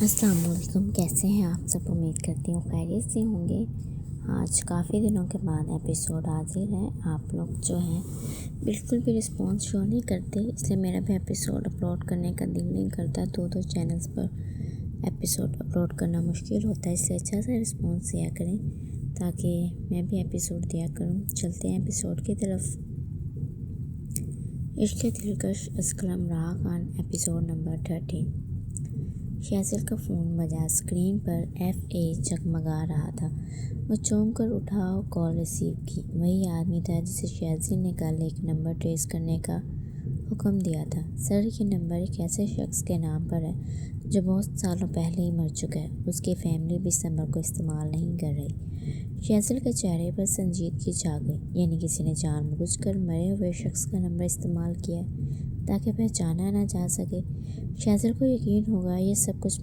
السلام علیکم، کیسے ہیں آپ سب؟ امید کرتی ہوں خیریت سے ہوں گے۔ آج کافی دنوں کے بعد ایپیسوڈ حاضر ہے۔ آپ لوگ جو ہیں بالکل بھی رسپانس شو نہیں کرتے، اس لیے میرا بھی ایپیسوڈ اپلوڈ کرنے کا دل نہیں کرتا۔ دو چینلز پر ایپیسوڈ اپلوڈ کرنا مشکل ہوتا ہے، اس لیے اچھا سا رسپانس دیا کریں تاکہ میں بھی ایپیسوڈ دیا کروں۔ چلتے ہیں ایپیسوڈ کی طرف۔ عشق دلکش از قلم رہا خان، ایپیسوڈ نمبر 13۔ شہزل کا فون بجا، اسکرین پر FA جگمگا رہا تھا۔ وہ چونک کر اٹھا اور کال ریسیو کی۔ وہی آدمی تھا جسے شہزل نے کل ایک نمبر ٹریس کرنے کا حکم دیا تھا۔ سر، یہ نمبر ایک ایسے شخص کے نام پر ہے جو بہت سالوں پہلے ہی مر چکا ہے۔ اس کی فیملی بھی اس نمبر کو استعمال نہیں کر رہی۔ شہزل کے چہرے پر سنجیدگی چھا گئی۔ یعنی کسی نے جان بوجھ کر مرے ہوئے شخص کا نمبر استعمال کیا ہے تاکہ پہچانا نہ جا سکے۔ شہزل کو یقین ہوگا یہ سب کچھ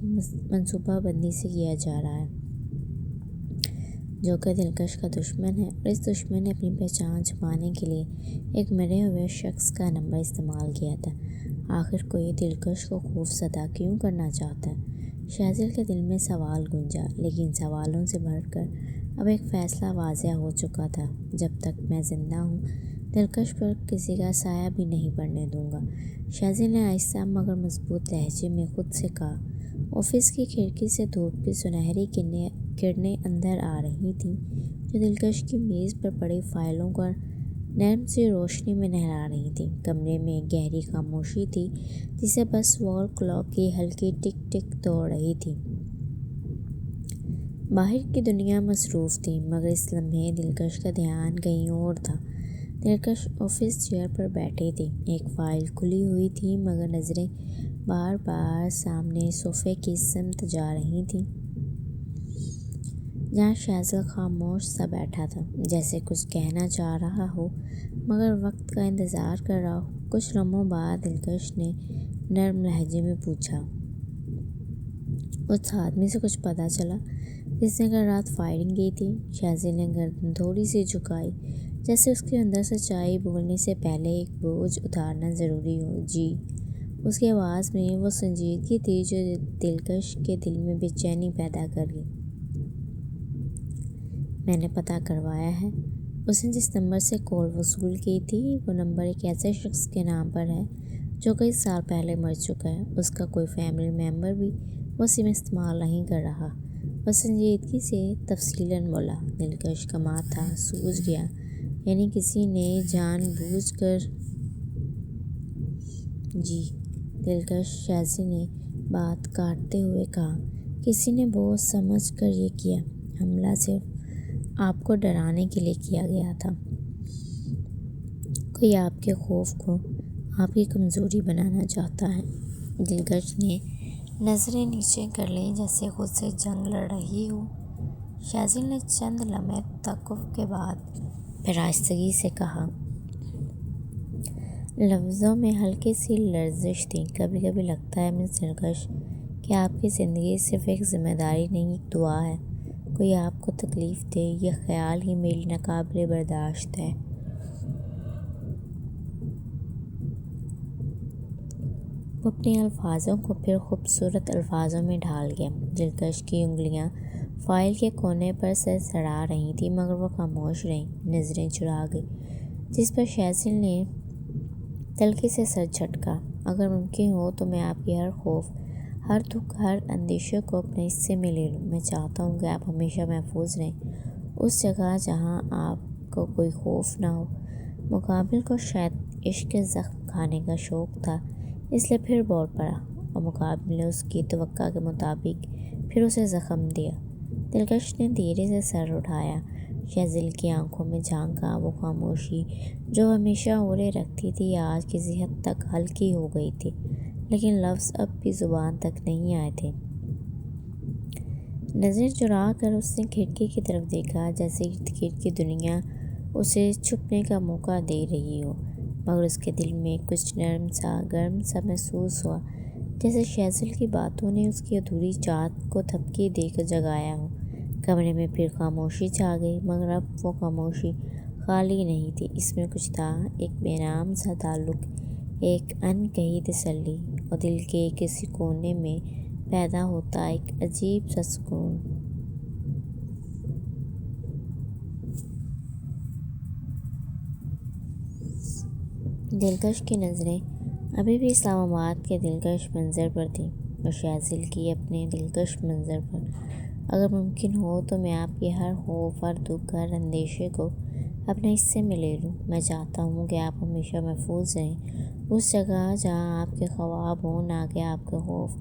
منصوبہ بندی سے کیا جا رہا ہے، جو کہ دلکش کا دشمن ہے، اور اس دشمن نے اپنی پہچان چھپانے کے لیے ایک مرے ہوئے شخص کا نمبر استعمال کیا تھا۔ آخر کوئی دلکش کو خوف زدہ کیوں کرنا چاہتا ہے؟ شہزل کے دل میں سوال گونجا، لیکن سوالوں سے بڑھ کر اب ایک فیصلہ واضح ہو چکا تھا۔ جب تک میں زندہ ہوں دلکش پر کسی کا سایہ بھی نہیں پڑنے دوں گا۔ شہزل نے آہستہ مگر مضبوط لہجے میں خود سے کہا۔ آفس کی کھڑکی سے دھوپ کی سنہری کرنیں اندر آ رہی تھیں جو دلکش کی میز پر پڑی فائلوں کو نرم سی روشنی میں نہلا رہی تھیں۔ کمرے میں ایک گہری خاموشی تھی جسے بس وال کلاک کی ہلکی ٹک ٹک توڑ رہی تھی۔ باہر کی دنیا مصروف تھی، مگر اس لمحے دلکش کا دھیان کہیں اور تھا۔ دلکش آفس چیئر پر بیٹھی تھی، ایک فائل کھلی ہوئی تھی، مگر نظریں بار بار سامنے صوفے کی سمت جا رہی تھیں جہاں شہزل خاموش سا بیٹھا تھا، جیسے کچھ کہنا چاہ رہا ہو مگر وقت کا انتظار کر رہا ہو۔ کچھ لمحوں بعد دلکش نے نرم لہجے میں پوچھا، اس آدمی سے کچھ پتہ چلا جس نے کل رات فائرنگ کی تھی؟ شہزل نے گردن تھوڑی سی جھکائی، جیسے اس کے اندر سچائی بولنے سے پہلے ایک بوجھ اتارنا ضروری ہو۔ جی۔ اس کی آواز میں وہ سنجیدگی تھی جو دلکش کے دل میں بے چینی پیدا کر گئی۔ میں نے پتہ کروایا ہے، اس نے جس نمبر سے کال وصول کی تھی وہ نمبر ایک ایسے شخص کے نام پر ہے جو کئی سال پہلے مر چکا ہے۔ اس کا کوئی فیملی ممبر بھی وہ سم استعمال نہیں کر رہا۔ وہ سنجیدگی سے تفصیلاً بولا۔ دلکش کا ماتھا سوج گیا۔ یعنی کسی نے جان بوجھ کر؟ جی، دلکش شہزل نے بات کاٹتے ہوئے کہا۔ کسی نے بہت سمجھ کر یہ کیا۔ حملہ صرف آپ کو ڈرانے کے لیے کیا گیا تھا۔ کوئی آپ کے خوف کو آپ کی کمزوری بنانا چاہتا ہے۔ دلکش نے نظریں نیچے کر لیں جیسے خود سے جنگ لڑ رہی ہو۔ شہزل نے چند لمحے توقف کے بعد پھر آہستگی سے کہا۔ لفظوں میں ہلکی سی لرزش تھی۔ کبھی کبھی لگتا ہے مس دلکش کہ آپ کی زندگی صرف ایک ذمہ داری نہیں، ایک دعا ہے۔ کوئی آپ کو تکلیف دے، یہ خیال ہی میری ناقابل برداشت ہے۔ وہ اپنے الفاظوں کو پھر خوبصورت الفاظوں میں ڈھال گیا۔ دلکش کی انگلیاں فائل کے کونے پر سڑسڑا رہی تھیں، مگر وہ خاموش رہیں، نظریں چرا گئی، جس پر شہزل نے تلخی سے سر جھٹکا۔ اگر ممکن ہو تو میں آپ کی ہر خوف، ہر دکھ، ہر اندیشے کو اپنے حصے میں لے لوں۔ میں چاہتا ہوں کہ آپ ہمیشہ محفوظ رہیں، اس جگہ جہاں آپ کو کوئی خوف نہ ہو۔ مقابل کو شاید عشق کے زخم کھانے کا شوق تھا، اس لیے پھر بول پڑا، اور مقابل نے اس کی توقع کے مطابق پھر اسے زخم دیا۔ دلکش نے دھیرے سے سر اٹھایا، شہزل کی آنکھوں میں جھانکا۔ وہ خاموشی جو ہمیشہ اورے رکھتی تھی آج کسی حد تک ہلکی ہو گئی تھی، لیکن لفظ اب بھی زبان تک نہیں آئے تھے۔ نظریں چرا کر اس نے کھڑکی کی طرف دیکھا، جیسے ارد گرد کی دنیا اسے چھپنے کا موقع دے رہی ہو، مگر اس کے دل میں کچھ نرم سا، گرم سا محسوس ہوا، جیسے شہزل کی باتوں نے اس کی ادھوری چاہت کو تھپکی دے کر جگایا ہو۔ کمرے میں پھر خاموشی چھا گئی، مگر اب وہ خاموشی خالی نہیں تھی، اس میں کچھ تھا، ایک بے نام سا تعلق، ایک ان کہی تسلی، اور دل کے کسی کونے میں پیدا ہوتا ایک عجیب سا سکون۔ دلکش کی نظریں ابھی بھی اسلام آباد کے دلکش منظر پر تھیں اور شاذل کی اپنے دلکش منظر پر۔ اگر ممکن ہو تو میں آپ کے ہر خوف، ہر دکھ، ہر اندیشے کو اپنے حصے میں لے لوں۔ میں چاہتا ہوں کہ آپ ہمیشہ محفوظ رہیں اس جگہ جہاں آپ کے خواب ہوں، نہ کہ آپ کے خوف۔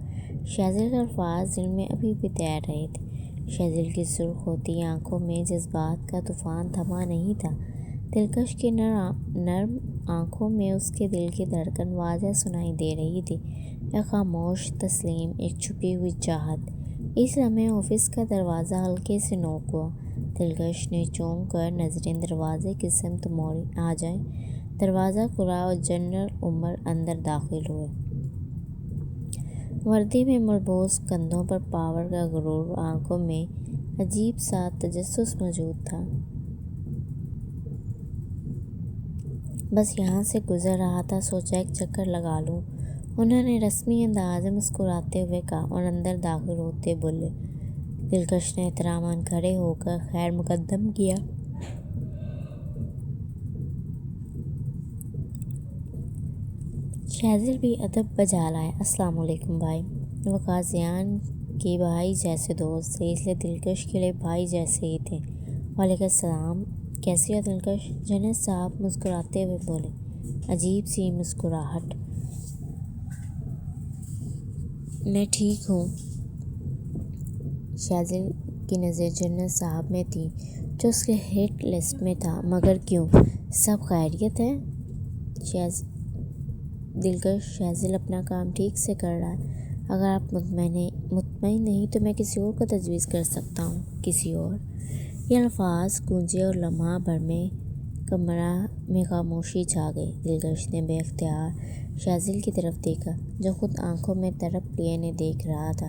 شاذل کے الفاظ دل میں ابھی بھی تیر رہے تھے۔ شاذل کی سرخ ہوتی آنکھوں میں جذبات کا طوفان تھما نہیں تھا۔ دلکش کی نرم آنکھوں میں اس کے دل کی دھڑکن واضح سنائی دے رہی تھی، ایک خاموش تسلیم، ایک چھپی ہوئی چاہت۔ اس لمحے آفس کا دروازہ ہلکے سے نوک ہوا۔ دلکش نے چونک کر نظریں دروازے کی سمت موڑی۔ آ جائیں۔ دروازہ کھلا اور جنرل عمر اندر داخل ہوئے۔ وردی میں ملبوس، کندھوں پر پاور کا غرور، آنکھوں میں عجیب سا تجسس موجود تھا۔ بس یہاں سے گزر رہا تھا، سوچا ایک چکر لگا لوں۔ انہوں نے رسمی انداز میں مسکراتے ہوئے کہا اور اندر داخل ہوتے بولے۔ دلکش نے احتراماً کھڑے ہو کر خیر مقدم کیا۔ شاذل بھی ادب بجا لایا۔ السلام علیکم بھائی۔ وہ قاضیان کے بھائی جیسے دوست تھے، اس لیے دلکش کے لیے بھائی جیسے ہی تھے۔ وعلیکم السلام، کیسی ہو دلکش؟ جنرل صاحب مسکراتے ہوئے بولے۔ عجیب سی مسکراہٹ۔ میں ٹھیک ہوں۔ شاذل کی نظر جنرل صاحب میں تھی جو اس کے ہٹ لسٹ میں تھا۔ مگر کیوں؟ سب خیریت ہے؟ دلکش، شاذل اپنا کام ٹھیک سے کر رہا ہے۔ اگر آپ مطمئن نہیں تو میں کسی اور کو تجویز کر سکتا ہوں۔ کسی اور؟ یہ الفاظ گونجے اور لمحہ بھر میں کمرہ میں خاموشی چھا گئی۔ دلکش نے بے اختیار شاذل کی طرف دیکھا، جو خود آنکھوں میں تڑپ لیے انہیں دیکھ رہا تھا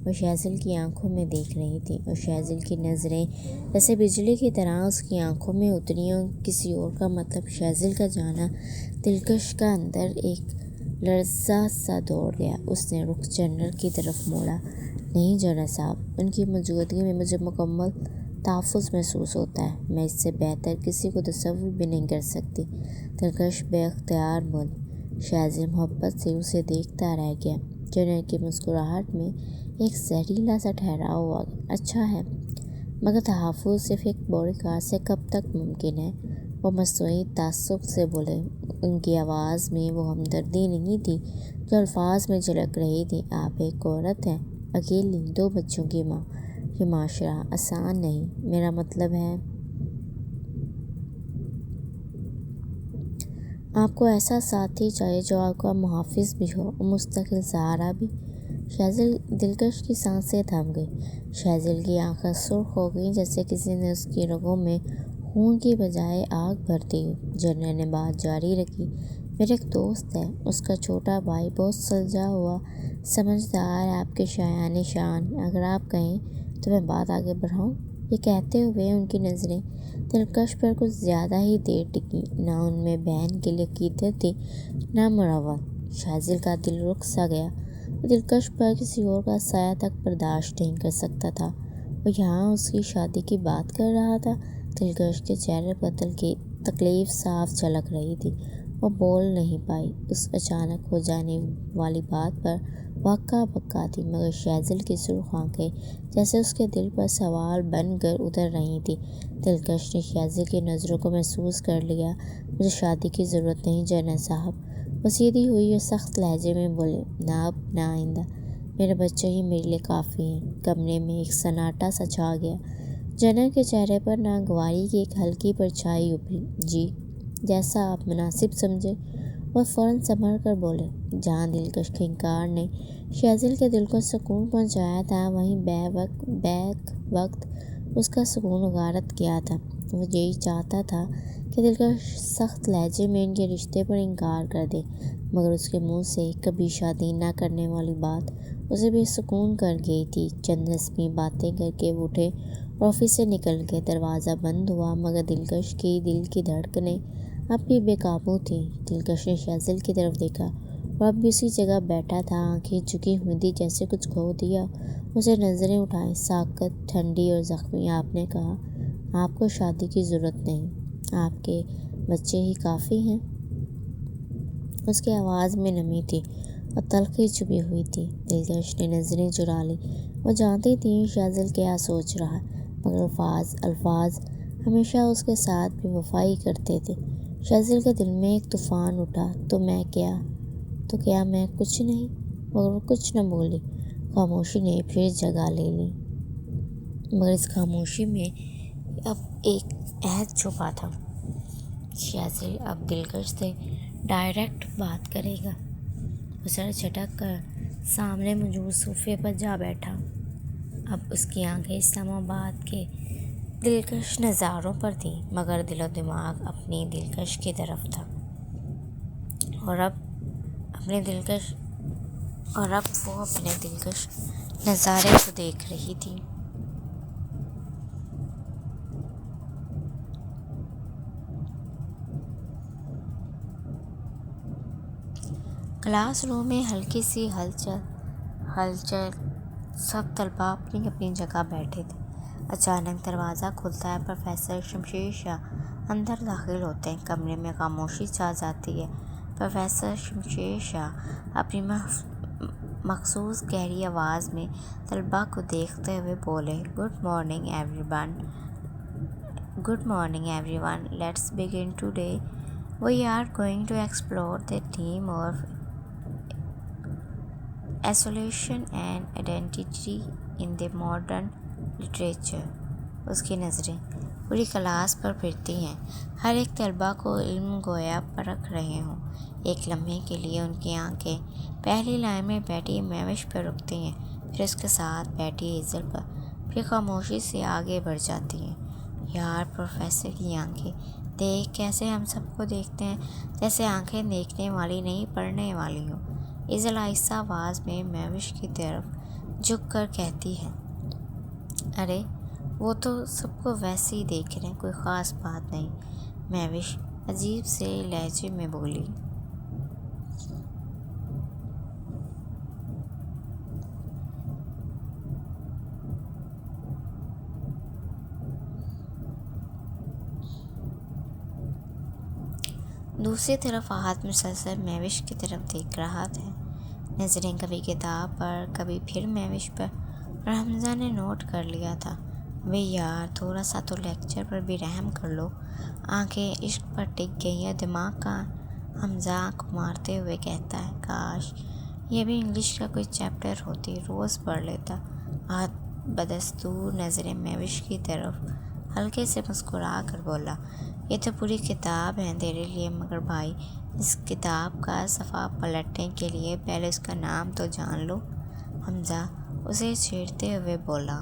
اور شاذل کی آنکھوں میں دیکھ رہی تھی، اور شاذل کی نظریں جیسے بجلی کی طرح اس کی آنکھوں میں اتری اور کسی اور کا مطلب شاذل کا جانا۔ دلکش کا اندر ایک لرزہ سا دوڑ گیا۔ اس نے رخ جنرل کی طرف موڑا۔ نہیں جنرل صاحب، ان کی موجودگی میں مجھے مکمل تحفظ محسوس ہوتا ہے۔ میں اس سے بہتر کسی کو تصور بھی نہیں کر سکتی۔ دلکش بے اختیار بولی۔ شاذل محبت سے اسے دیکھتا رہ گیا۔ جنرل کی مسکراہٹ میں ایک زہریلا سا ٹھہراؤ ہوا۔ اچھا ہے، مگر تحفظ صرف ایک بوڑھی کار سے کب تک ممکن ہے؟ وہ مصنوعی تعصب سے بولے۔ ان کی آواز میں وہ ہمدردی نہیں تھی جو الفاظ میں جھلک رہی تھی۔ آپ ایک عورت ہیں، اکیلی، 2 بچوں کی ماں۔ یہ معاشرہ آسان نہیں۔ میرا مطلب ہے آپ کو ایسا ساتھی چاہیے جو آپ کا محافظ بھی ہو اور مستقل سہارا بھی۔ شاذل، دلکش کی سانسیں تھم گئی۔ شاذل کی آنکھیں سرخ ہو گئیں جیسے کسی نے اس کی رگوں میں خون کی بجائے آگ بھر دی ہو۔ جنرل نے بات جاری رکھی۔ میرا ایک دوست ہے، اس کا چھوٹا بھائی بہت سلجھا ہوا، سمجھدار ہے، آپ کے شایان شان۔ اگر آپ کہیں تو میں بات آگے بڑھاؤں؟ یہ کہتے ہوئے ان کی نظریں دلکش پر کچھ زیادہ ہی دیر ٹکیں۔ نہ ان میں بہن کے لیے عقیدت تھی، نہ مروت۔ شاذل کا دل رک سا گیا۔ وہ دلکش پر کسی اور کا سایہ تک برداشت نہیں کر سکتا تھا۔ وہ یہاں اس کی شادی کی بات کر رہا تھا۔ دلکش کے چہرے پر تکلیف صاف جھلک رہی تھی۔ وہ بول نہیں پائی۔ اس اچانک ہو جانے والی بات پر وہ ہکا بکا تھی، مگر شاذل کی سرخ آنکھیں جیسے اس کے دل پر سوال بن کر اتر رہی تھیں۔ دلکش نے شاذل کی نظروں کو محسوس کر لیا۔ مجھے شادی کی ضرورت نہیں جنرل صاحب۔ وہ سیدھی ہوئی اور سخت لہجے میں بولے۔ نہ اب نہ آئندہ۔ میرے بچے ہی میرے لیے کافی ہیں۔ کمرے میں ایک سناٹا سا چھا گیا۔ جنرل کے چہرے پر ناگواری کی ایک ہلکی پرچھائی ابھری۔ جی، جیسا آپ مناسب سمجھے۔ وہ فوراً سنبھل کر بولے۔ جہاں دلکش کے انکار نے شاذل کے دل کو سکون پہنچایا تھا، وہیں بیک وقت اس کا سکون غارت کیا تھا۔ وہ یہی چاہتا تھا کہ دلکش سخت لہجے میں ان کے رشتے پر انکار کر دے، مگر اس کے منہ سے کبھی شادی نہ کرنے والی بات اسے بے سکون کر گئی تھی۔ چند رسمی باتیں کر کے وہ اٹھے اور آفس سے نکل گئے۔ دروازہ بند ہوا، مگر دلکش کی دل کی دھڑکنیں اب بھی بے قابو تھیں۔ دلکش نے شاذل کی طرف دیکھا وہ اب بھی اسی جگہ بیٹھا تھا، آنکھیں جھکی ہوئی تھی جیسے کچھ کھو دیا۔ اسے نظریں اٹھائیں، ساکت، ٹھنڈی اور زخمی۔ آپ نے کہا، آپ کو شادی کی ضرورت نہیں، آپ کے بچے ہی کافی ہیں۔ اس کی آواز میں نمی تھی اور تلخی چھپی ہوئی تھی۔ دلکش نے نظریں چرا لیں۔ وہ جانتی تھی شاذل کیا سوچ رہا ہے، مگر الفاظ ہمیشہ اس کے ساتھ بے وفائی کرتے تھے۔ شاذل کے دل میں ایک طوفان اٹھا، تو کیا میں کچھ نہیں؟ مگر وہ کچھ نہ بولی۔ خاموشی نے پھر جگہ لے لی، مگر اس خاموشی میں اب ایک عہد چھپا تھا۔ شاذل اب دلکش سے ڈائریکٹ بات کرے گا۔ وہ سر جھٹک کر سامنے موجود صوفے پر جا بیٹھا۔ اب اس کی آنکھیں اسلام آباد کے دلکش نظاروں پر تھیں، مگر دل و دماغ اپنی دلکش کی طرف تھا، اور اب وہ اپنے دلکش نظارے کو دیکھ رہی تھی۔ کلاس روم میں ہلکی سی ہلچل، سب طلباء اپنی اپنی جگہ بیٹھے تھے۔ اچانک دروازہ کھلتا ہے، پروفیسر شمشیر شاہ اندر داخل ہوتے ہیں۔ کمرے میں خاموشی چھا جاتی ہے۔ پروفیسر شمشیر شاہ اپنی مخصوص گہری آواز میں طلباء کو دیکھتے ہوئے بولے، good morning every one, let's begin today. We are going to explore the theme of isolation and identity in the modern literature۔ اس کی نظریں پوری کلاس پر پھرتی ہیں، ہر ایک طلباء کو علم گویا پرکھ رہے ہوں۔ ایک لمحے کے لیے ان کی آنکھیں پہلی لائن میں بیٹھی مہوش پر رکتی ہیں، پھر اس کے ساتھ بیٹھی ہیزل پر، پھر خاموشی سے آگے بڑھ جاتی ہیں۔ یار، پروفیسر کی آنکھیں دیکھ کیسے ہم سب کو دیکھتے ہیں، جیسے آنکھیں دیکھنے والی نہیں پڑھنے والی ہوں۔ ہیزل آہستہ آواز میں مہوش کی طرف جھک کر کہتی ہے، ارے وہ تو سب کو ویسے ہی دیکھ رہے ہیں، کوئی خاص بات نہیں۔ مہوش عجیب سے لہجے میں بولی۔ دوسری طرف احد مسلسل مہوش کی طرف دیکھ رہا تھا، نظریں کبھی کتاب پر، کبھی پھر مہوش پر، اور حمزہ نے نوٹ کر لیا تھا، وے یار تھوڑا سا تو لیکچر پر بھی رحم کر لو۔ آنکھیں عشق پر ٹک گئی اور دماغ کا حمزہ آنکھ مارتے ہوئے کہتا ہے، کاش یہ بھی انگلش کا کوئی چیپٹر ہوتی، روز پڑھ لیتا۔ احد بدستور نظریں مہوش کی طرف ہلکے سے مسکرا کر بولا، یہ تو پوری کتاب ہے تیرے لیے، مگر بھائی اس کتاب کا صفحہ پلٹنے کے لیے پہلے اس کا نام تو جان لو۔ حمزہ اسے چھیڑتے ہوئے بولا،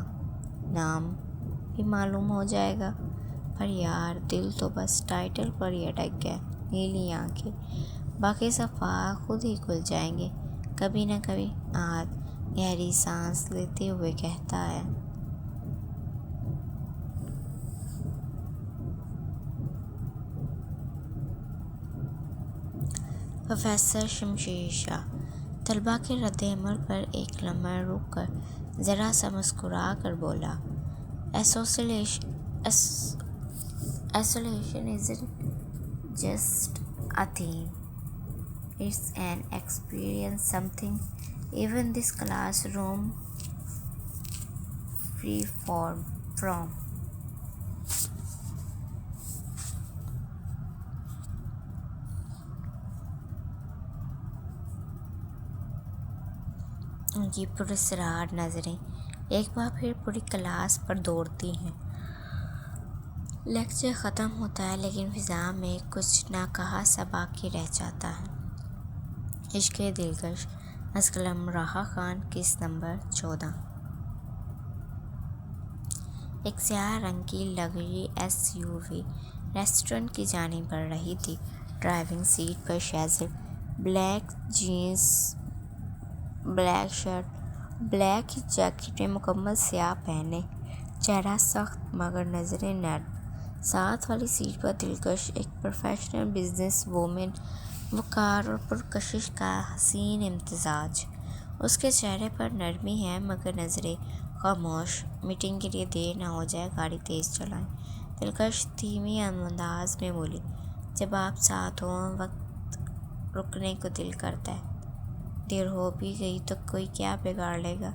نام بھی معلوم ہو جائے گا، پر یار دل تو بس ٹائٹل پر ہی اٹک گیا۔ نیلی آنکھیں، باقی صفحات خود ہی کھل جائیں گے کبھی نہ کبھی۔ احد گہری سانس لیتے ہوئے کہتا ہے، پروفیسر شمشیر شاہ طلباء کے رد عمل پر ایک لمحہ رک کر ذرا سا مسکرا کر بولا، Isolation isn't just a theme, it's an experience, something even this classroom free from. ان کی پراسرار نظریں ایک بار پھر پوری کلاس پر دوڑتی ہیں۔ لیکچر ختم ہوتا ہے، لیکن فضا میں کچھ نہ کہا سا باقی رہ جاتا ہے۔ عشق دلکش، از قلم راحہ خان، قسط نمبر 14۔ ایک سیاہ رنگ کی لگژری SUV ریسٹورنٹ کی جانب بڑھ رہی تھی۔ ڈرائیونگ سیٹ پر Shazil, black jeans, black shirt, black jacket میں مکمل سیاہ پہنے، چہرہ سخت مگر نظریں نرم۔ ساتھ والی سیٹ پر دلکش، ایک پروفیشنل بزنس وومن وقار اور پرکشش کا حسین امتزاج۔ اس کے چہرے پر نرمی ہے مگر نظریں خاموش۔ میٹنگ کے لیے دیر نہ ہو جائے، گاڑی تیز چلائیں۔ دلکش دھیمی انداز میں بولی۔ جب آپ ساتھ ہوں وقت رکنے کو دل کرتا ہے۔ دیر ہو بھی گئی تو کوئی کیا بگاڑ لے گا؟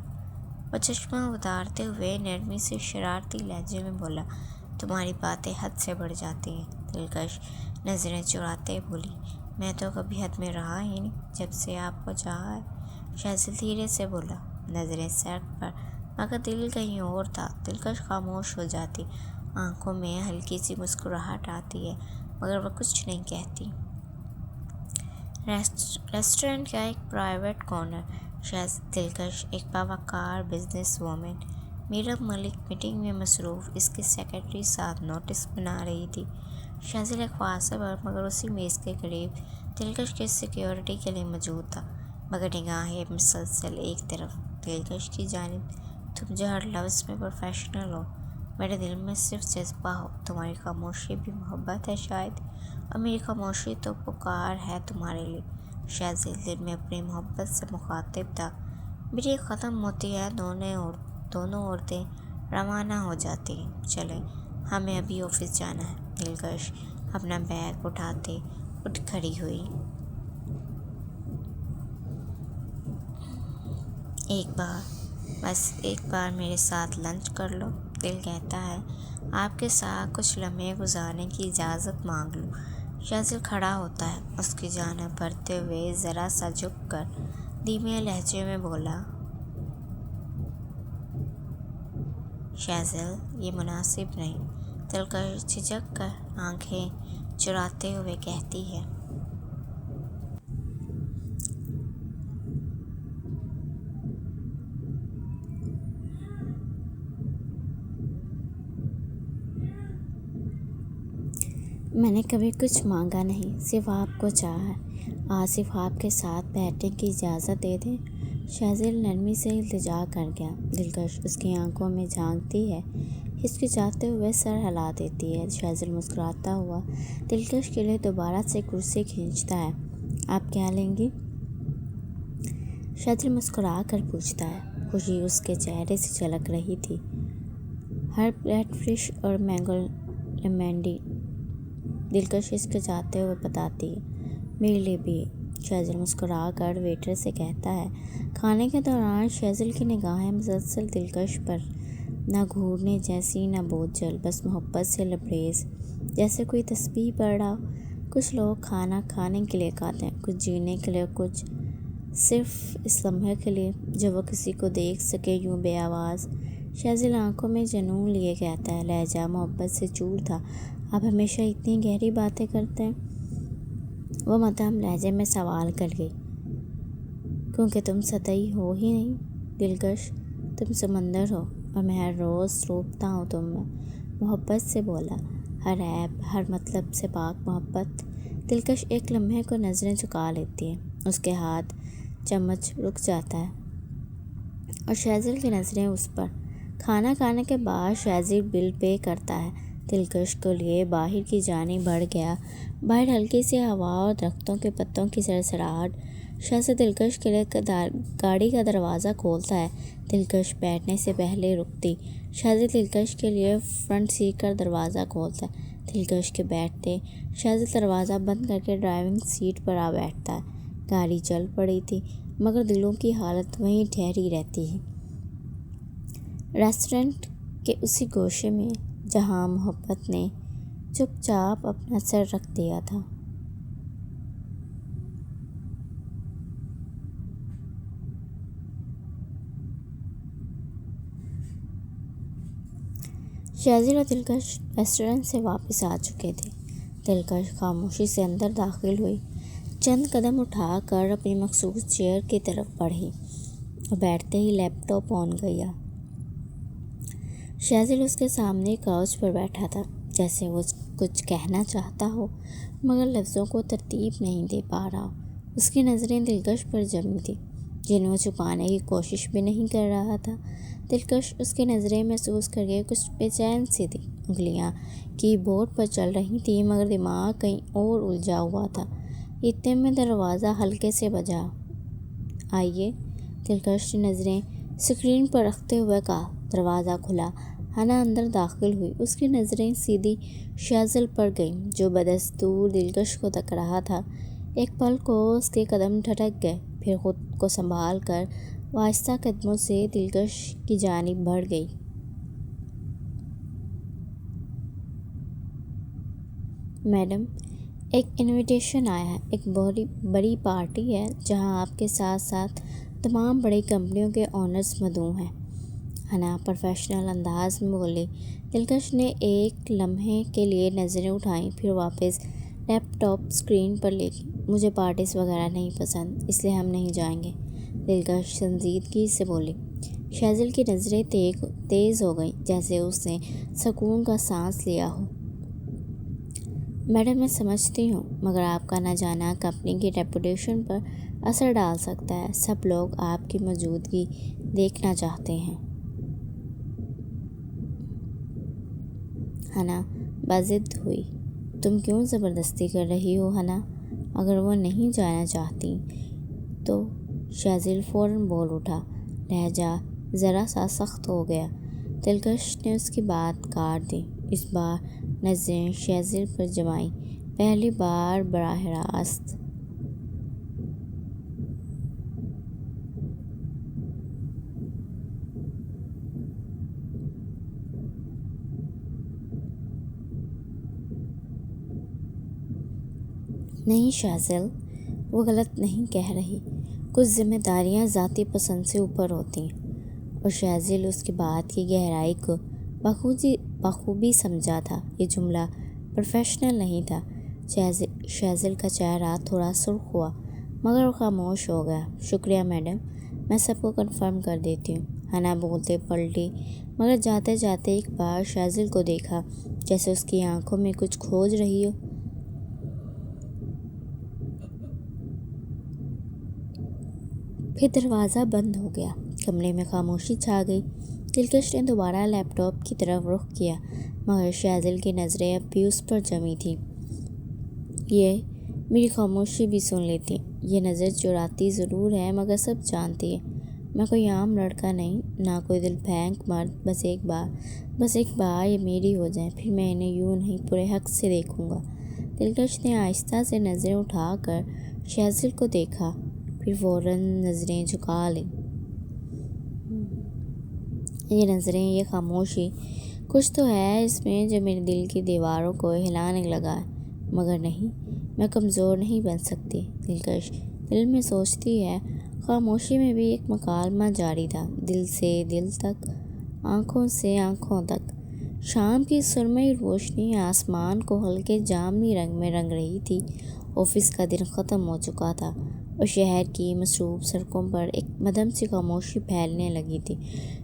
وہ چشمہ اتارتے ہوئے نرمی سے شرارتی لہجے میں بولا، تمہاری باتیں حد سے بڑھ جاتی ہیں۔ دلکش نظریں چراتے بولی، میں تو کبھی حد میں رہا ہی نہیں جب سے آپ کو چاہا ہے۔ شہزل دھیرے سے بولا، نظریں سڑک پر مگر دل کہیں اور تھا۔ دلکش خاموش ہو جاتی، آنکھوں میں ہلکی سی مسکراہٹ آتی ہے مگر وہ کچھ نہیں کہتی۔ ریسٹورنٹ کا ایک پرائیویٹ کارنر۔ دلکش ایک باوقار بزنس وومن میرم ملک میٹنگ میں مصروف، اس کی سیکرٹری ساتھ نوٹس بنا رہی تھی۔ شہزل ایک فاصلے پر مگر اسی میز کے قریب دلکش کے سیکیورٹی کے لیے موجود تھا، مگر نگاہیں مسلسل ایک طرف دلکش کی جانب۔ تم جو ہر لفظ میں پروفیشنل ہو، میرے دل میں صرف جذبہ ہو۔ تمہاری خاموشی بھی محبت ہے شاید، اور میری خاموشی تو پکار ہے تمہارے لیے۔ شہزل دل میں اپنی محبت سے مخاطب تھا۔ میٹنگ ختم ہوتی ہے، دونوں عورتیں روانہ ہو جاتی ہیں۔ چلیں، ہمیں ابھی آفس جانا ہے۔ دلکش اپنا بیگ اٹھاتے اٹھ کھڑی ہوئی۔ ایک بار میرے ساتھ لنچ کر لو، دل کہتا ہے آپ کے ساتھ کچھ لمحے گزارنے کی اجازت مانگ لوں۔ شہزل کھڑا ہوتا ہے، اس کی جانب بڑھتے ہوئے ذرا سا جھک کر دھیمے لہجے میں بولا، شہزل یہ مناسب نہیں۔ دلکش جھجک کر آنکھیں چراتے ہوئے کہتی ہے، میں نے کبھی کچھ مانگا نہیں، صرف آپ کو چاہا ہے۔ آج صرف آپ کے ساتھ بیٹھنے کی اجازت دے دیں۔ شہزل نرمی سے التجا کر گیا۔ دلکش اس کی آنکھوں میں جھانکتی ہے، ہچکچاتے ہوئے سر ہلا دیتی ہے۔ شہزل مسکراتا ہوا دلکش کے لیے دوبارہ سے کرسی کھینچتا ہے۔ آپ کیا لیں گی؟ شہزل مسکرا کر پوچھتا ہے۔ خوشی اس کے چہرے سے جھلک رہی تھی۔ ہر پلیٹ فش اور مینگو لیمنیڈ۔ دلکش ہچکچاتے ہوئے بتاتی ہے، میرے لیے بھی۔ شہزل مسکرا کر ویٹر سے کہتا ہے۔ کھانے کے دوران شہزل کی نگاہیں مسلسل دلکش پر، نہ گھورنے جیسی نہ بوجھل، بس محبت سے لبریز، جیسے کوئی تسبیح پڑھ رہا ہو۔ کچھ لوگ کھانا کھانے کے لیے کھاتے ہیں، کچھ جینے کے لیے، کچھ صرف اس لمحے کے لیے جب وہ کسی کو دیکھ سکے، یوں بے آواز۔ شہزل آنکھوں میں جنون لیے کہتا ہے، لہجہ محبت سے چور تھا، آپ ہمیشہ اتنی گہری باتیں کرتے ہیں؟ وہ مدھم لہجے میں سوال کر گئی، کیونکہ تم سطحی ہو ہی نہیں دلکش، تم سمندر ہو، اور میں ہر روز ڈوبتا ہوں تم میں۔ محبت سے بولا، ہر عیب، ہر مطلب سے پاک محبت۔ دلکش ایک لمحے کو نظریں جھکا لیتی ہے، اس کے ہاتھ چمچ رک جاتا ہے اور شہزل کی نظریں اس پر۔ کھانا کھانے کے بعد شہزل بل پے کرتا ہے۔ دلکش کے لیے باہر کی جانب بڑھ گیا۔ باہر ہلکی سی ہوا اور درختوں کے پتوں کی سرسراہٹ۔ شہزل دلکش کے لیے گاڑی کا دروازہ کھولتا ہے۔ دلکش بیٹھنے سے پہلے رکتی۔ شہزل دلکش کے لیے فرنٹ سیٹ کا دروازہ کھولتا ہے۔ دلکش کے بیٹھتے شہزل دروازہ بند کر کے ڈرائیونگ سیٹ پر آ بیٹھتا ہے۔ گاڑی چل پڑی تھی مگر دلوں کی حالت وہیں ٹھہری رہتی ہے، ریسٹورنٹ کے اسی گوشے میں جہاں محبت نے چپ چاپ اپنا سر رکھ دیا تھا۔ شہزل اور دلکش ریسٹورنٹ سے واپس آ چکے تھے۔ دلکش خاموشی سے اندر داخل ہوئی، چند قدم اٹھا کر اپنی مخصوص چیئر کی طرف بڑھی اور بیٹھتے ہی لیپ ٹاپ آن کیا۔ شہزل اس کے سامنے کاؤچ پر بیٹھا تھا، جیسے وہ کچھ کہنا چاہتا ہو مگر لفظوں کو ترتیب نہیں دے پا رہا ہو۔ اس کی نظریں دلکش پر جمی تھیں، جنہیں وہ چھپانے کی کوشش بھی نہیں کر رہا تھا۔ دلکش اس کی نظریں محسوس کر کے کچھ بے چین سی تھی۔ انگلیاں کی بورڈ پر چل رہی تھیں مگر دماغ کہیں اور الجھا ہوا تھا۔ اتنے میں دروازہ ہلکے سے بجا۔ آئیے، دلکش نے نظریں اسکرین پر رکھتے ہوئے کہا۔ دروازہ کھلا، ہنا اندر داخل ہوئی۔ اس کی نظریں سیدھی شہزل پر گئیں جو بدستور دلکش کو تک رہا تھا۔ ایک پل کو اس کے قدم ٹھٹک گئے، پھر خود کو سنبھال کر وہ آہستہ قدموں سے دلکش کی جانب بڑھ گئی۔ میڈم، ایک انویٹیشن آیا ہے، ایک بڑی پارٹی ہے جہاں آپ کے ساتھ ساتھ تمام بڑی کمپنیوں کے آنرز مدعو ہیں، ہنا پروفیشنل انداز میں بولی۔ دلکش نے ایک لمحے کے لیے نظریں اٹھائیں، پھر واپس لیپ ٹاپ اسکرین پر لے گئی۔ مجھے پارٹیز وغیرہ نہیں پسند، اس لیے ہم نہیں جائیں گے، دلکش سنجیدگی سے بولی۔ شہزل کی نظریں تیز ہو گئیں، جیسے اس نے سکون کا سانس لیا ہو۔ میڈم، میں سمجھتی ہوں، مگر آپ کا نہ جانا کمپنی کی ریپوٹیشن پر اثر ڈال سکتا ہے۔ سب لوگ آپ کی موجودگی دیکھنا چاہتے ہیں۔ ہنا بضد ہوئی۔ تم کیوں زبردستی کر رہی ہو ہنا؟ اگر وہ نہیں جانا چاہتی تو؟ شہزل فوراً بول اٹھا، لہجہ ذرا سا سخت ہو گیا۔ دلکش نے اس کی بات کاٹ دی۔ اس بار نظریں شہزل پر جمائیں، پہلی بار براہ راست۔ نہیں شہزل، وہ غلط نہیں کہہ رہی۔ کچھ ذمہ داریاں ذاتی پسند سے اوپر ہوتی ہیں، اور شہزل اس کی بات کی گہرائی کو بخوبی سمجھا تھا۔ یہ جملہ پروفیشنل نہیں تھا۔ شہزل کا چہرہ تھوڑا سرخ ہوا، مگر وہ خاموش ہو گیا۔ شکریہ میڈم، میں سب کو کنفرم کر دیتی ہوں، ہنا بولتے پلٹی، مگر جاتے جاتے ایک بار شہزل کو دیکھا، جیسے اس کی آنکھوں میں کچھ کھوج رہی ہو۔ پھر دروازہ بند ہو گیا، کمرے میں خاموشی چھا گئی۔ دلکش نے دوبارہ لیپ ٹاپ کی طرف رخ کیا، مگر شہزل کی نظریں اب بھی اس پر جمی تھیں۔ یہ میری خاموشی بھی سن لیتی، یہ نظر چراتی ضرور ہے، مگر سب جانتی ہے میں کوئی عام لڑکا نہیں، نہ کوئی دل پھینک مرد۔ بس ایک بار یہ میری ہو جائے، پھر میں انہیں یوں نہیں پورے حق سے دیکھوں گا۔ دلکش نے آہستہ سے نظریں اٹھا کر شہزل کو دیکھا، پھر فوراً نظریں جھکا لیں۔ یہ نظریں، یہ خاموشی، کچھ تو ہے اس میں جو میرے دل کی دیواروں کو ہلانے لگا ہے۔ مگر نہیں، میں کمزور نہیں بن سکتی، دلکش دل میں سوچتی ہے۔ خاموشی میں بھی ایک مکالمہ جاری تھا، دل سے دل تک، آنکھوں سے آنکھوں تک۔ شام کی سرمئی روشنی آسمان کو ہلکے جامنی رنگ میں رنگ رہی تھی۔ آفس کا دن ختم ہو چکا تھا، اور شہر کی مصروف سڑکوں پر ایک مدھم سی خاموشی پھیلنے لگی تھی۔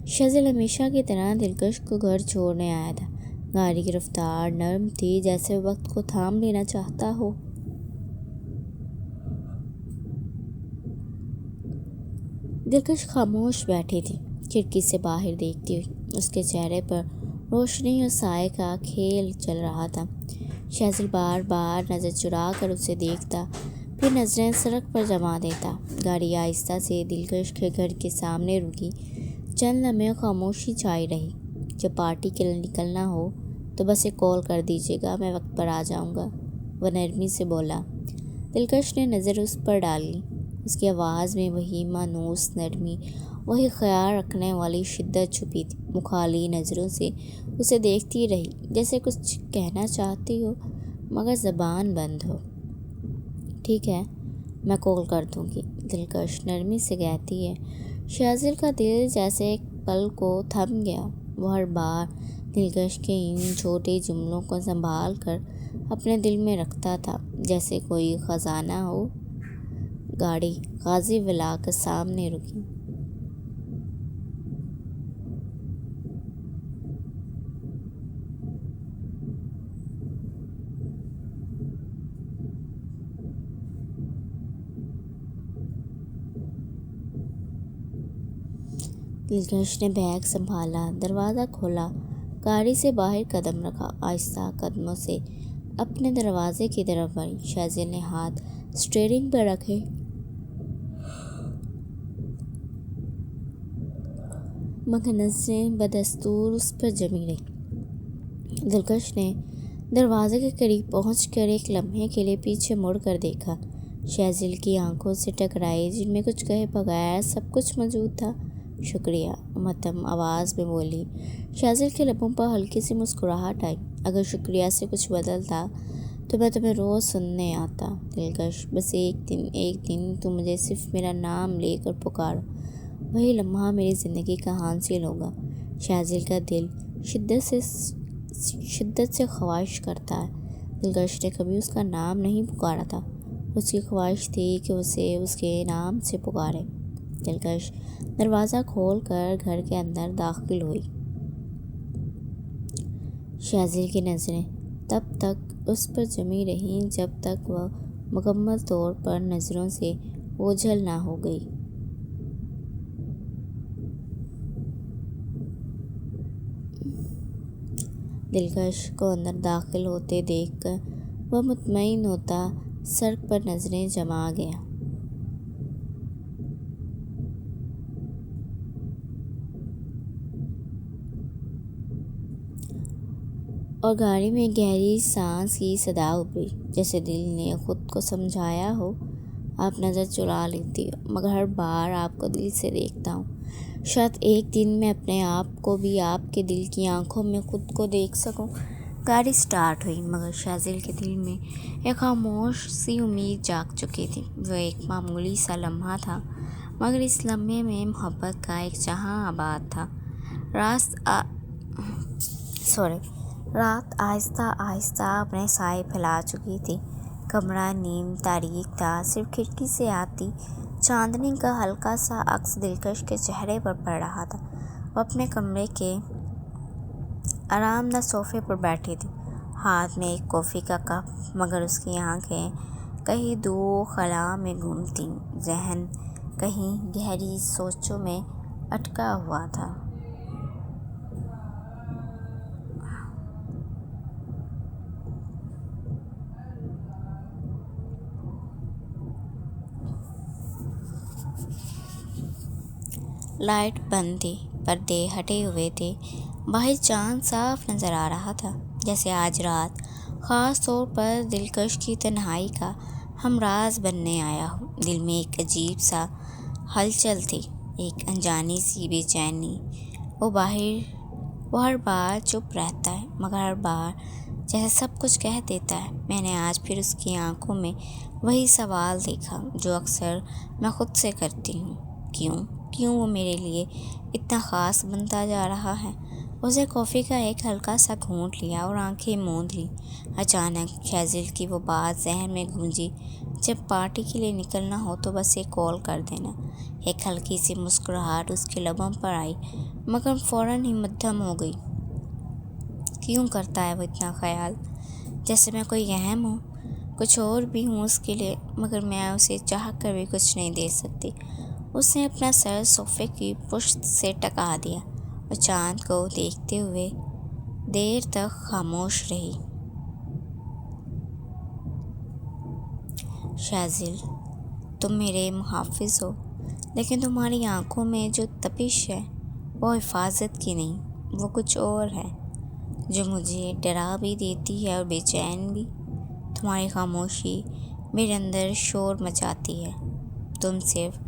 شہزل ہمیشہ کی طرح دلکش کو گھر چھوڑنے آیا تھا۔ گاڑی کی رفتار نرم تھی، جیسے وقت کو تھام لینا چاہتا ہو۔ دلکش خاموش بیٹھی تھی، کھڑکی سے باہر دیکھتی ہوئی۔ اس کے چہرے پر روشنی اور سائے کا کھیل چل رہا تھا۔ شہزل بار بار نظر چرا کر اسے دیکھتا، پھر نظریں سڑک پر جما دیتا۔ گاڑی آہستہ سے دلکش کے گھر کے سامنے رکی۔ چند لمحے خاموشی چھائی رہی۔ جب پارٹی کے لیے نکلنا ہو تو بس ایک کال کر دیجیے گا، میں وقت پر آ جاؤں گا، وہ نرمی سے بولا۔ دلکش نے نظر اس پر ڈالی۔ اس کی آواز میں وہی مانوس نرمی، وہی خیال رکھنے والی شدت چھپی تھی۔ مخالی نظروں سے اسے دیکھتی رہی، جیسے کچھ کہنا چاہتی ہو مگر زبان بند ہو۔ ٹھیک ہے، میں کال کر دوں گی، دلکش نرمی سے کہتی ہے۔ شہزل کا دل جیسے ایک پل کو تھم گیا۔ وہ ہر بار دلکش کے ان چھوٹے جملوں کو سنبھال کر اپنے دل میں رکھتا تھا، جیسے کوئی خزانہ ہو۔ گاڑی غازی ولا کے سامنے رکی۔ دلکش نے بیگ سنبھالا، دروازہ کھولا، گاڑی سے باہر قدم رکھا، آہستہ قدموں سے اپنے دروازے کی طرف بڑھی۔ شاذیل نے ہاتھ اسٹیئرنگ پر رکھے مگر نظریں بدستور اس پر جمی رہی۔ دلکش نے دروازے کے قریب پہنچ کر ایک لمحے کے لیے پیچھے مڑ کر دیکھا۔ شاذیل کی آنکھوں سے ٹکرائی جن میں کچھ کہے بغیر سب کچھ موجود تھا۔ شکریہ، مدھم آواز میں بولی۔ شاذیل کے لبوں پر ہلکی سی مسکراہٹ آئی۔ اگر شکریہ سے کچھ بدلتا تو میں تمہیں روز سننے آتا دلکش، بس ایک دن تم مجھے صرف میرا نام لے کر پکارو، وہی لمحہ میری زندگی کا حاصل ہوگا۔ شاذیل کا دل شدت سے خواہش کرتا ہے۔ دلکش نے کبھی اس کا نام نہیں پکارا تھا، اس کی خواہش تھی کہ اسے اس کے نام سے پکارے۔ دلکش دروازہ کھول کر گھر کے اندر داخل ہوئی۔ شاذیل کی نظریں تب تک اس پر جمی رہیں جب تک وہ مکمل طور پر نظروں سے اوجھل نہ ہو گئی۔ دلکش کو اندر داخل ہوتے دیکھ کر وہ مطمئن ہوتا سڑک پر نظریں جما گیا۔ اور گاڑی میں گہری سانس کی صدا ابھری، جیسے دل نے خود کو سمجھایا ہو آپ نظر چرا لیتی ہو، مگر ہر بار آپ کو دل سے دیکھتا ہوں، شاید ایک دن میں اپنے آپ کو بھی آپ کے دل کی آنکھوں میں خود کو دیکھ سکوں۔ گاڑی سٹارٹ ہوئی مگر شاذیل کے دل میں ایک خاموش سی امید جاگ چکی تھی۔ وہ ایک معمولی سا لمحہ تھا مگر اس لمحے میں محبت کا ایک جہاں آباد تھا۔ رات آہستہ آہستہ اپنے سائے پھیلا چکی تھی۔ کمرہ نیم تاریک تھا، صرف کھڑکی سے آتی چاندنی کا ہلکا سا عکس دلکش کے چہرے پر پڑ رہا تھا۔ وہ اپنے کمرے کے آرام دہ صوفے پر بیٹھی تھی، ہاتھ میں ایک کافی کا کپ، مگر اس کی آنکھیں کہیں دور خلا میں گم تھیں، ذہن کہیں گہری سوچوں میں اٹکا ہوا تھا۔ لائٹ بند تھی، پردے ہٹے ہوئے تھے، باہر چاند صاف نظر آ رہا تھا، جیسے آج رات خاص طور پر دلکش کی تنہائی کا ہمراز بننے آیا ہو۔ دل میں ایک عجیب سا ہلچل تھی، ایک انجانی سی بے چینی۔ وہ ہر بار چپ رہتا ہے مگر ہر بار جیسے سب کچھ کہہ دیتا ہے۔ میں نے آج پھر اس کی آنکھوں میں وہی سوال دیکھا جو اکثر میں خود سے کرتی ہوں، کیوں وہ میرے لیے اتنا خاص بنتا جا رہا ہے۔ اسے کافی کا ایک ہلکا سا گھونٹ لیا اور آنکھیں موند لیں۔ اچانک شاذیل کی وہ بات ذہن میں گونجی، جب پارٹی کے لیے نکلنا ہو تو بس ایک کال کر دینا۔ ایک ہلکی سی مسکراہٹ اس کے لبوں پر آئی مگر فوراً ہی مدھم ہو گئی۔ کیوں کرتا ہے وہ اتنا خیال، جیسے میں کوئی اہم ہوں، کچھ اور بھی ہوں اس کے لیے، مگر میں اسے چاہ کر بھی کچھ نہیں دے سکتی۔ اس نے اپنا سر صوفے کی پشت سے ٹکا دیا اور چاند کو دیکھتے ہوئے دیر تک خاموش رہی۔ شاذیل، تم میرے محافظ ہو، لیکن تمہاری آنکھوں میں جو تپش ہے وہ حفاظت کی نہیں، وہ کچھ اور ہے جو مجھے ڈرا بھی دیتی ہے اور بے چین بھی۔ تمہاری خاموشی میرے اندر شور مچاتی ہے۔ تم صرف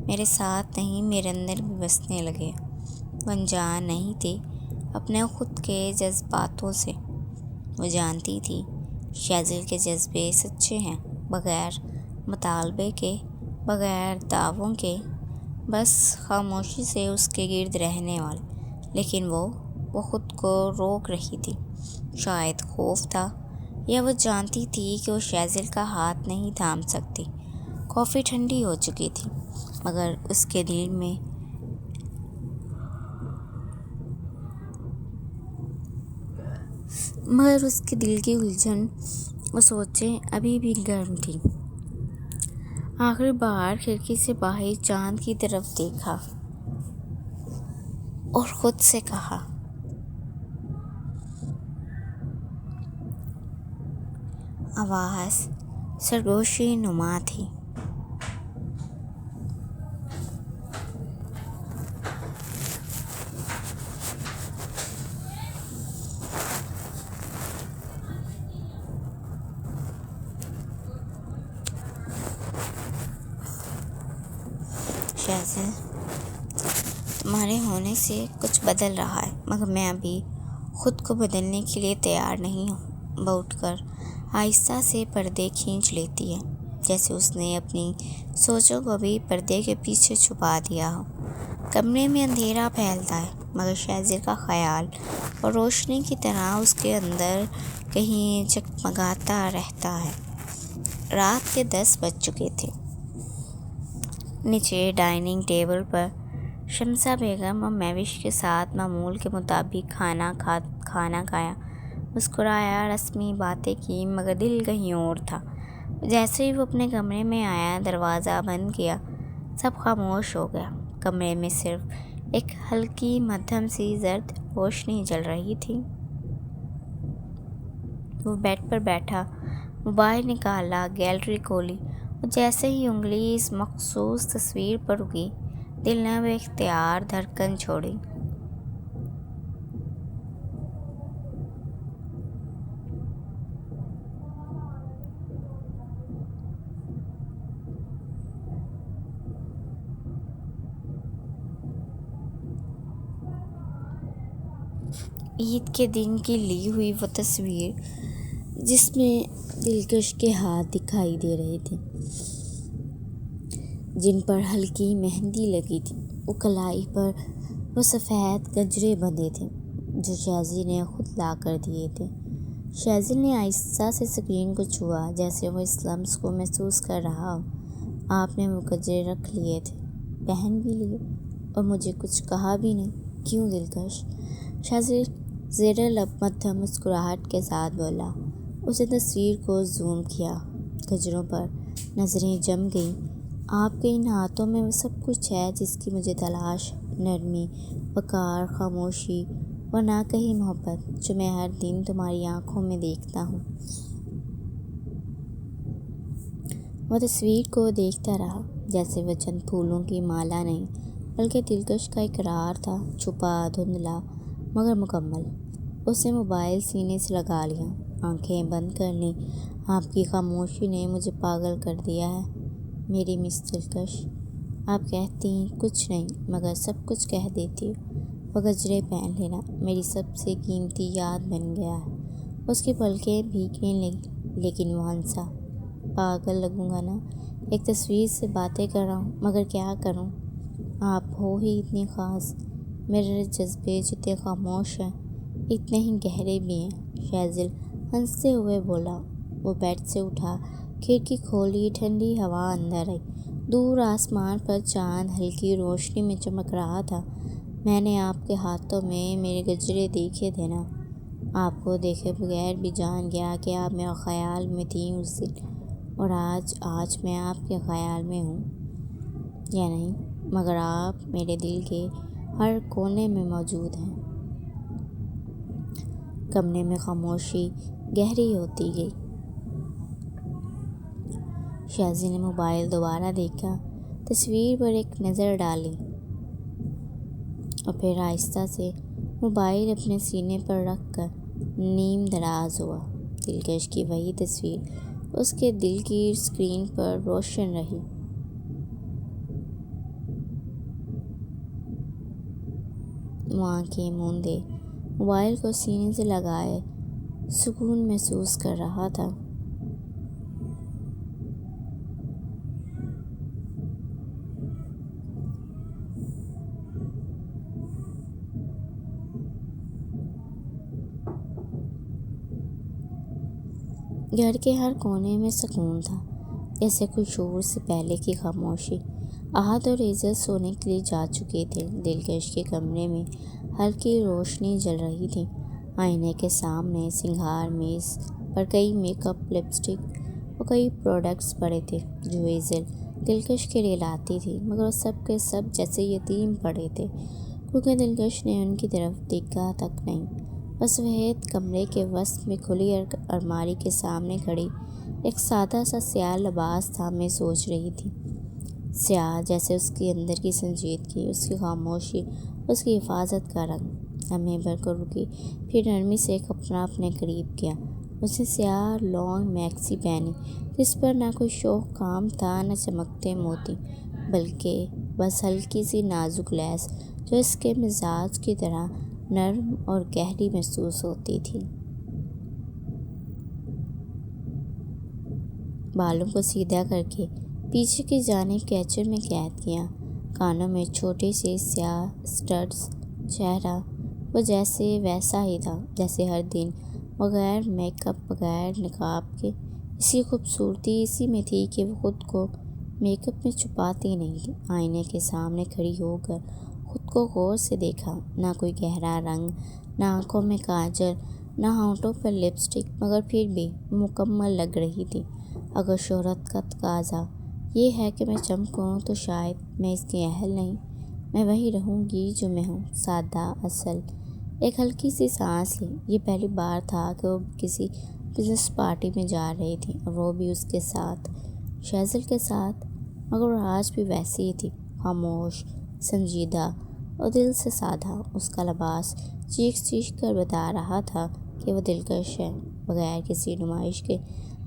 میرے ساتھ نہیں، میرے اندر بھی بسنے لگے۔ وہ انجان نہیں تھی اپنے خود کے جذباتوں سے۔ وہ جانتی تھی شاذیل کے جذبے سچے ہیں، بغیر مطالبے کے، بغیر دعووں کے، بس خاموشی سے اس کے گرد رہنے والے۔ لیکن وہ خود کو روک رہی تھی، شاید خوف تھا یا وہ جانتی تھی کہ وہ شاذیل کا ہاتھ نہیں تھام سکتی۔ کافی ٹھنڈی ہو چکی تھی مگر اس کے دل کی الجھن اور سوچیں ابھی بھی گرم تھی۔ آخری بار کھڑکی سے باہر چاند کی طرف دیکھا اور خود سے کہا، آواز سرگوشی نما تھی۔ شہزل، تمہارے ہونے سے کچھ بدل رہا ہے، مگر میں ابھی خود کو بدلنے کے لیے تیار نہیں ہوں۔ وہ اٹھ کر آہستہ سے پردے کھینچ لیتی ہے، جیسے اس نے اپنی سوچوں کو بھی پردے کے پیچھے چھپا دیا ہو۔ کمرے میں اندھیرا پھیلتا ہے، مگر شہزل کا خیال اور روشنی کی طرح اس کے اندر کہیں جگمگاتا رہتا ہے۔ رات کے 10 بج چکے تھے۔ نیچے ڈائننگ ٹیبل پر شمسہ بیگم اور مہوش کے ساتھ معمول کے مطابق کھانا کھایا، مسکرایا، رسمی باتیں کی، مگر دل کہیں اور تھا۔ جیسے ہی وہ اپنے کمرے میں آیا، دروازہ بند کیا، سب خاموش ہو گیا۔ کمرے میں صرف ایک ہلکی مدھم سی زرد روشنی جل رہی تھی۔ وہ بیڈ پر بیٹھا، موبائل نکالا، گیلری کھولی، اور جیسے ہی انگلی اس مخصوص تصویر پر رکی، دل نے بے اختیار دھڑکن چھوڑی۔ عید کے دن کی لی ہوئی وہ تصویر جس میں دلکش کے ہاتھ دکھائی دے رہے تھے، جن پر ہلکی مہندی لگی تھی، وہ کلائی پر وہ سفید گجرے بندھے تھے جو شہزل نے خود لا کر دیے تھے۔ شہزل نے آہستہ سے اسکرین کو چھوا، جیسے وہ اس لمس کو محسوس کر رہا ہو۔ آپ نے وہ گجرے رکھ لیے تھے، پہن بھی لیے، اور مجھے کچھ کہا بھی نہیں، کیوں دلکش؟ شہزل زیر لب مدھم مسکراہٹ کے ساتھ بولا۔ اس نے تصویر کو زوم کیا، گجروں پر نظریں جم گئیں۔ آپ کے ان ہاتھوں میں وہ سب کچھ ہے جس کی مجھے تلاش، نرمی، وقار، خاموشی اور نہ کہی محبت، جو میں ہر دن تمہاری آنکھوں میں دیکھتا ہوں۔ وہ تصویر کو دیکھتا رہا، جیسے وہ چند پھولوں کی مالا نہیں، بلکہ دلکش کا اقرار تھا، چھپا، دھندلا، مگر مکمل۔ اس نے موبائل سینے سے لگا لیا، آنکھیں بند کر لیں۔ آپ کی خاموشی نے مجھے پاگل کر دیا ہے میری مس دلکش۔ آپ کہتی کچھ نہیں، مگر سب کچھ کہہ دیتی ہو۔ وہ گجرے پہن لینا میری سب سے قیمتی یاد بن گیا ہے۔ اس کی پلکیں بھیگنے لگیں، لیکن وہ ہنسا۔ پاگل لگوں گا نا، ایک تصویر سے باتیں کر رہا ہوں، مگر کیا کروں، آپ ہو ہی اتنی خاص۔ میرے جذبے جتنے خاموش ہیں، اتنے ہی گہرے بھی ہیں، شہزل ہنستے ہوئے بولا۔ وہ بیڈ سے اٹھا، کھڑکی کھولی، ٹھنڈی ہوا اندر آئی۔ دور آسمان پر چاند ہلکی روشنی میں چمک رہا تھا۔ میں نے آپ کے ہاتھوں میں میرے گجرے دیکھے تھے نا، آپ کو دیکھے بغیر بھی جان گیا کہ آپ میرے خیال میں تھیں اس دن، اور آج میں آپ کے خیال میں ہوں یا نہیں، مگر آپ میرے دل کے ہر کونے میں موجود ہیں۔ کمرے میں خاموشی گہری ہوتی گئی۔ شہزل نے موبائل دوبارہ دیکھا، تصویر پر ایک نظر ڈالی، اور پھر آہستہ سے موبائل اپنے سینے پر رکھ کر نیم دراز ہوا۔ دلکش کی وہی تصویر اس کے دل کی اسکرین پر روشن رہی۔ وہ آنکھیں موندے موبائل کو سینے سے لگائے سکون محسوس کر رہا تھا۔ گھر کے ہر کونے میں سکون تھا، جیسے کوئی شور سے پہلے کی خاموشی۔ احد اور عزت سونے کے لیے جا چکے تھے۔ دلکش کے کمرے میں ہلکی روشنی جل رہی تھی۔ آئینے کے سامنے سنگھار میز پر کئی میک اپ، لپسٹک اور کئی پروڈکٹس پڑے تھے جو عزت دلکش کے لیے لاتی تھی، مگر وہ سب کے سب جیسے یتیم پڑے تھے، کیونکہ دلکش نے ان کی طرف دیکھا تک نہیں۔ بس وحید کمرے کے وسط میں کھلی الماری کے سامنے کھڑی ایک سادہ سا سیاہ لباس تھامے سوچ رہی تھی۔ سیاہ جیسے اس کے اندر کی سنجیدگی، اس کی خاموشی، اس کی حفاظت کا رنگ۔ لمحے بھر کو رکی، پھر نرمی سے کپڑا اپنے قریب کیا۔ اس نے سیاہ لانگ میکسی پہنی جس پر نہ کوئی شوق کام تھا نہ چمکتے موتی، بلکہ بس ہلکی سی نازک لیس جو اس کے مزاج کی طرح نرم اور گہری محسوس ہوتی تھی۔ بالوں کو سیدھا کر کے پیچھے کی جانب کیچر میں قید کیا، کانوں میں چھوٹے سے سیاہ اسٹڈز۔ چہرہ وہ جیسے ویسا ہی تھا جیسے ہر دن، بغیر میک اپ، بغیر نقاب کے۔ اس کی خوبصورتی اسی میں تھی کہ وہ خود کو میک اپ میں چھپاتی نہیں تھی۔ آئینے کے سامنے کھڑی ہو کر خود کو غور سے دیکھا، نہ کوئی گہرا رنگ، نہ آنکھوں میں کاجل، نہ ہونٹوں پر لپسٹک، مگر پھر بھی مکمل لگ رہی تھی۔ اگر شہرت کا تقاضا یہ ہے کہ میں چمکوں تو شاید میں اس کی اہل نہیں۔ میں وہی رہوں گی جو میں ہوں، سادہ، اصل۔ ایک ہلکی سی سانس لی۔ یہ پہلی بار تھا کہ وہ کسی بزنس پارٹی میں جا رہی تھی، اور وہ بھی اس کے ساتھ، شیزل کے ساتھ۔ مگر وہ آج بھی ویسی ہی تھی، خاموش، سنجیدہ اور دل سے سادہ۔ اس کا لباس چیخ چیخ کر بتا رہا تھا کہ وہ دلکش ہے۔ بغیر کسی نمائش کے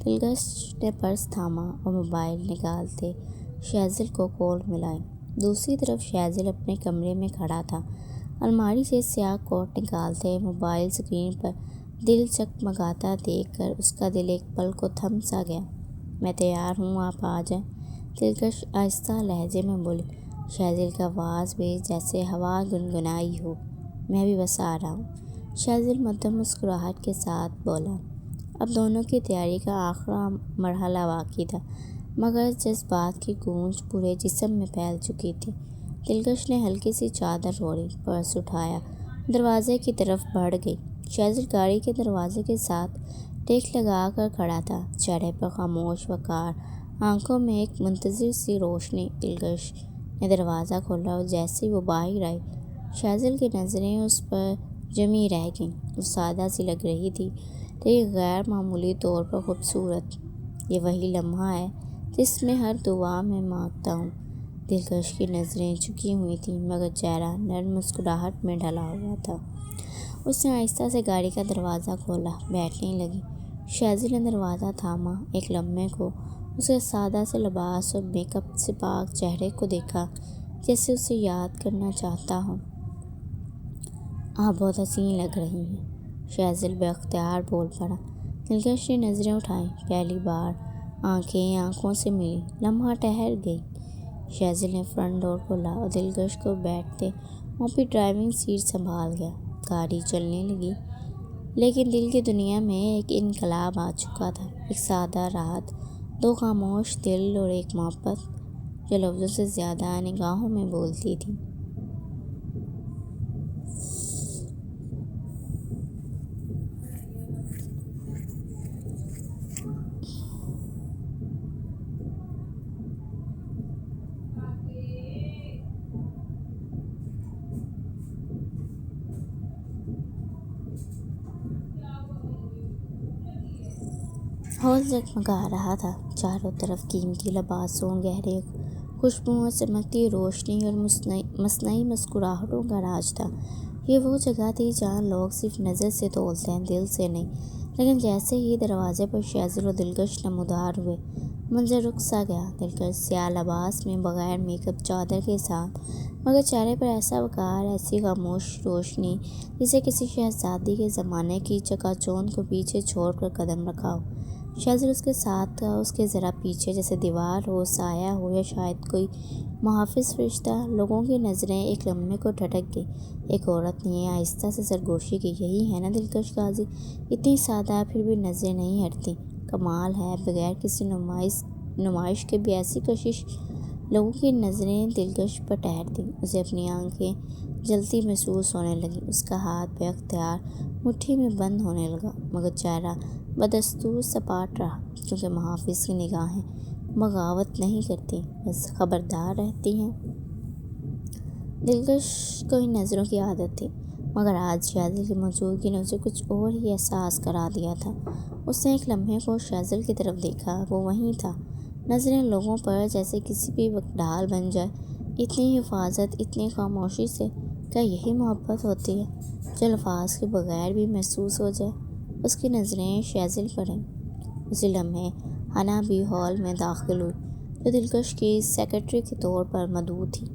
دلکش نے پرس تھاما اور موبائل نکالتے شیزل کو کال ملائی۔ دوسری طرف شیزل اپنے کمرے میں کھڑا تھا، الماری سے سیاہ کوٹ نکالتے موبائل اسکرین پر دل چکمگاتا دیکھ کر اس کا دل ایک پل کو تھم سا گیا۔ میں تیار ہوں، آپ آ جائیں، دلکش آہستہ لہجے میں بولی۔ شیزل کی آواز بھی جیسے ہوا گنگنائی ہو۔ میں بھی بس آ رہا ہوں، شیزل مدھم مسکراہٹ کے ساتھ بولا۔ اب دونوں کی تیاری کا آخری مرحلہ باقی تھا، مگر جذبات کی گونج پورے جسم میں پھیل چکی تھی۔ دلکش نے ہلکی سی چادر اوڑھی، پرس اٹھایا، دروازے کی طرف بڑھ گئی۔ شیزل گاڑی کے دروازے کے ساتھ ٹیک لگا کر کھڑا تھا، چہرے پر خاموش وقار، آنکھوں میں ایک منتظر سی روشنی۔ دلکش نے دروازہ کھولا اور جیسے ہی وہ باہر آئی، شیزل کی نظریں اس پر جمی رہ گئیں۔ وہ سادہ سی لگ رہی تھی، لیکن غیر معمولی طور پر خوبصورت۔ یہ وہی لمحہ ہے جس میں ہر دعا میں مانگتا ہوں۔ دلکش کی نظریں جھکی ہوئی تھیں، مگر چہرہ نرم مسکراہٹ میں ڈھلا ہوا تھا۔ اس نے آہستہ سے گاڑی کا دروازہ کھولا، بیٹھنے لگی۔ شیزل نے دروازہ تھاما، ایک لمحے کو اس کے سادہ سے لباس اور میک اپ سے پاک چہرے کو دیکھا، جیسے اسے یاد کرنا چاہتا ہو۔ آپ بہت حسین لگ رہی ہیں، شیزل بے اختیار بول پڑا۔ دلکش نے نظریں اٹھائیں، پہلی بار آنکھیں آنکھوں سے ملی۔ لمحہ ٹھہر گئی۔ شیزل نے فرنٹ ڈور کھولا اور دلکش کو بیٹھتے وہ بھی ڈرائیونگ سیٹ سنبھال گیا۔ گاڑی چلنے لگی، لیکن دل کی دنیا میں ایک انقلاب آ چکا تھا۔ ایک سادہ راحت، دو خاموش دل اور ایک محبت جو لفظوں سے زیادہ نگاہوں میں بولتی تھی۔ ہال جگمگا رہا تھا، چاروں طرف قیمتی لباسوں، گہرے خوشبوؤں، چمکتی روشنی اور مصنوعی مسکراہٹوں کا راج تھا۔ یہ وہ جگہ تھی جہاں لوگ صرف نظر سے تولتے ہیں، دل سے نہیں۔ لیکن جیسے ہی دروازے پر شیزل اور دلکش نمودار ہوئے، منظر رک سا گیا۔ دلکش سیاہ لباس میں، بغیر میک اپ، چادر کے ساتھ، مگر چہرے پر ایسا وقار، ایسی خاموش روشنی جیسے کسی شہزادی کے زمانے کی چکا چوند کو پیچھے چھوڑ کر قدم رکھا ہو۔ شیزل اس کے ساتھ تھا، اس کے ذرا پیچھے، جیسے دیوار ہو، سایہ ہو، یا شاید کوئی محافظ فرشتہ۔ لوگوں کی نظریں ایک لمحے کو ٹھٹک گئی۔ ایک عورت نے آہستہ سے سرگوشی کی، یہی ہے نا دلکش قاضی؟ اتنی سادہ، پھر بھی نظریں نہیں ہٹتی۔ کمال ہے، بغیر کسی نمائش کے بھی ایسی کشش۔ لوگوں کی نظریں دلکش پر ٹھہرتی، اسے اپنی آنکھیں جلتی محسوس ہونے لگیں۔ اس کا ہاتھ بے اختیار مٹھی میں بند ہونے لگا، مگر چہرہ بدستور سپاٹ رہا، کیونکہ محافظ کی نگاہیں بغاوت نہیں کرتی، بس خبردار رہتی ہیں۔ دلکش کو ان نظروں کی عادت تھی، مگر آج شیزل کی موجودگی نے اسے کچھ اور ہی احساس کرا دیا تھا۔ اس نے ایک لمحے کو شیزل کی طرف دیکھا، وہ وہیں تھا، نظریں لوگوں پر جیسے کسی بھی وقت ڈھال بن جائے۔ اتنی حفاظت، اتنی خاموشی سے، کیا یہی محبت ہوتی ہے جو الفاظ کے بغیر بھی محسوس ہو جائے؟ اس کی نظریں شیزل پر ہیں۔ اسی لمحے حنا بھی ہال میں داخل ہوئی، جو دلکش کی سیکرٹری کے طور پر مدعو تھی۔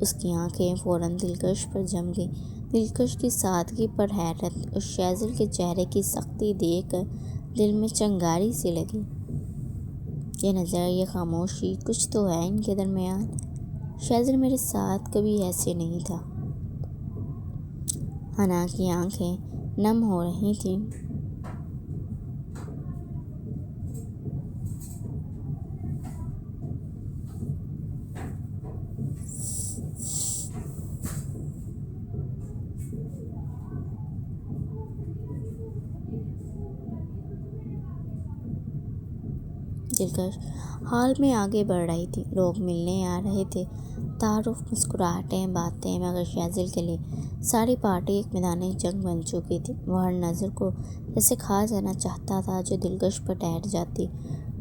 اس کی آنکھیں فوراً دلکش پر جم گئیں۔ دلکش کی سادگی پر حیرت اور شیزل کے چہرے کی سختی دیکھ کر دل میں چنگاری سی لگی۔ یہ نظر، یہ خاموشی، کچھ تو ہے ان کے درمیان۔ شیزل میرے ساتھ کبھی ایسے نہیں تھا۔ حنا کی آنکھیں نم ہو رہی تھیں۔ دلکش ہال میں آگے بڑھ رہی تھی، لوگ ملنے آ رہے تھے، تعارف، مسکراہٹیں، باتیں، مگر شیزل کے لیے ساری پارٹی ایک میدان جنگ بن چکی تھی۔ وہ ہر نظر کو جیسے کھا جانا چاہتا تھا جو دلکش پر ٹھہر جاتی۔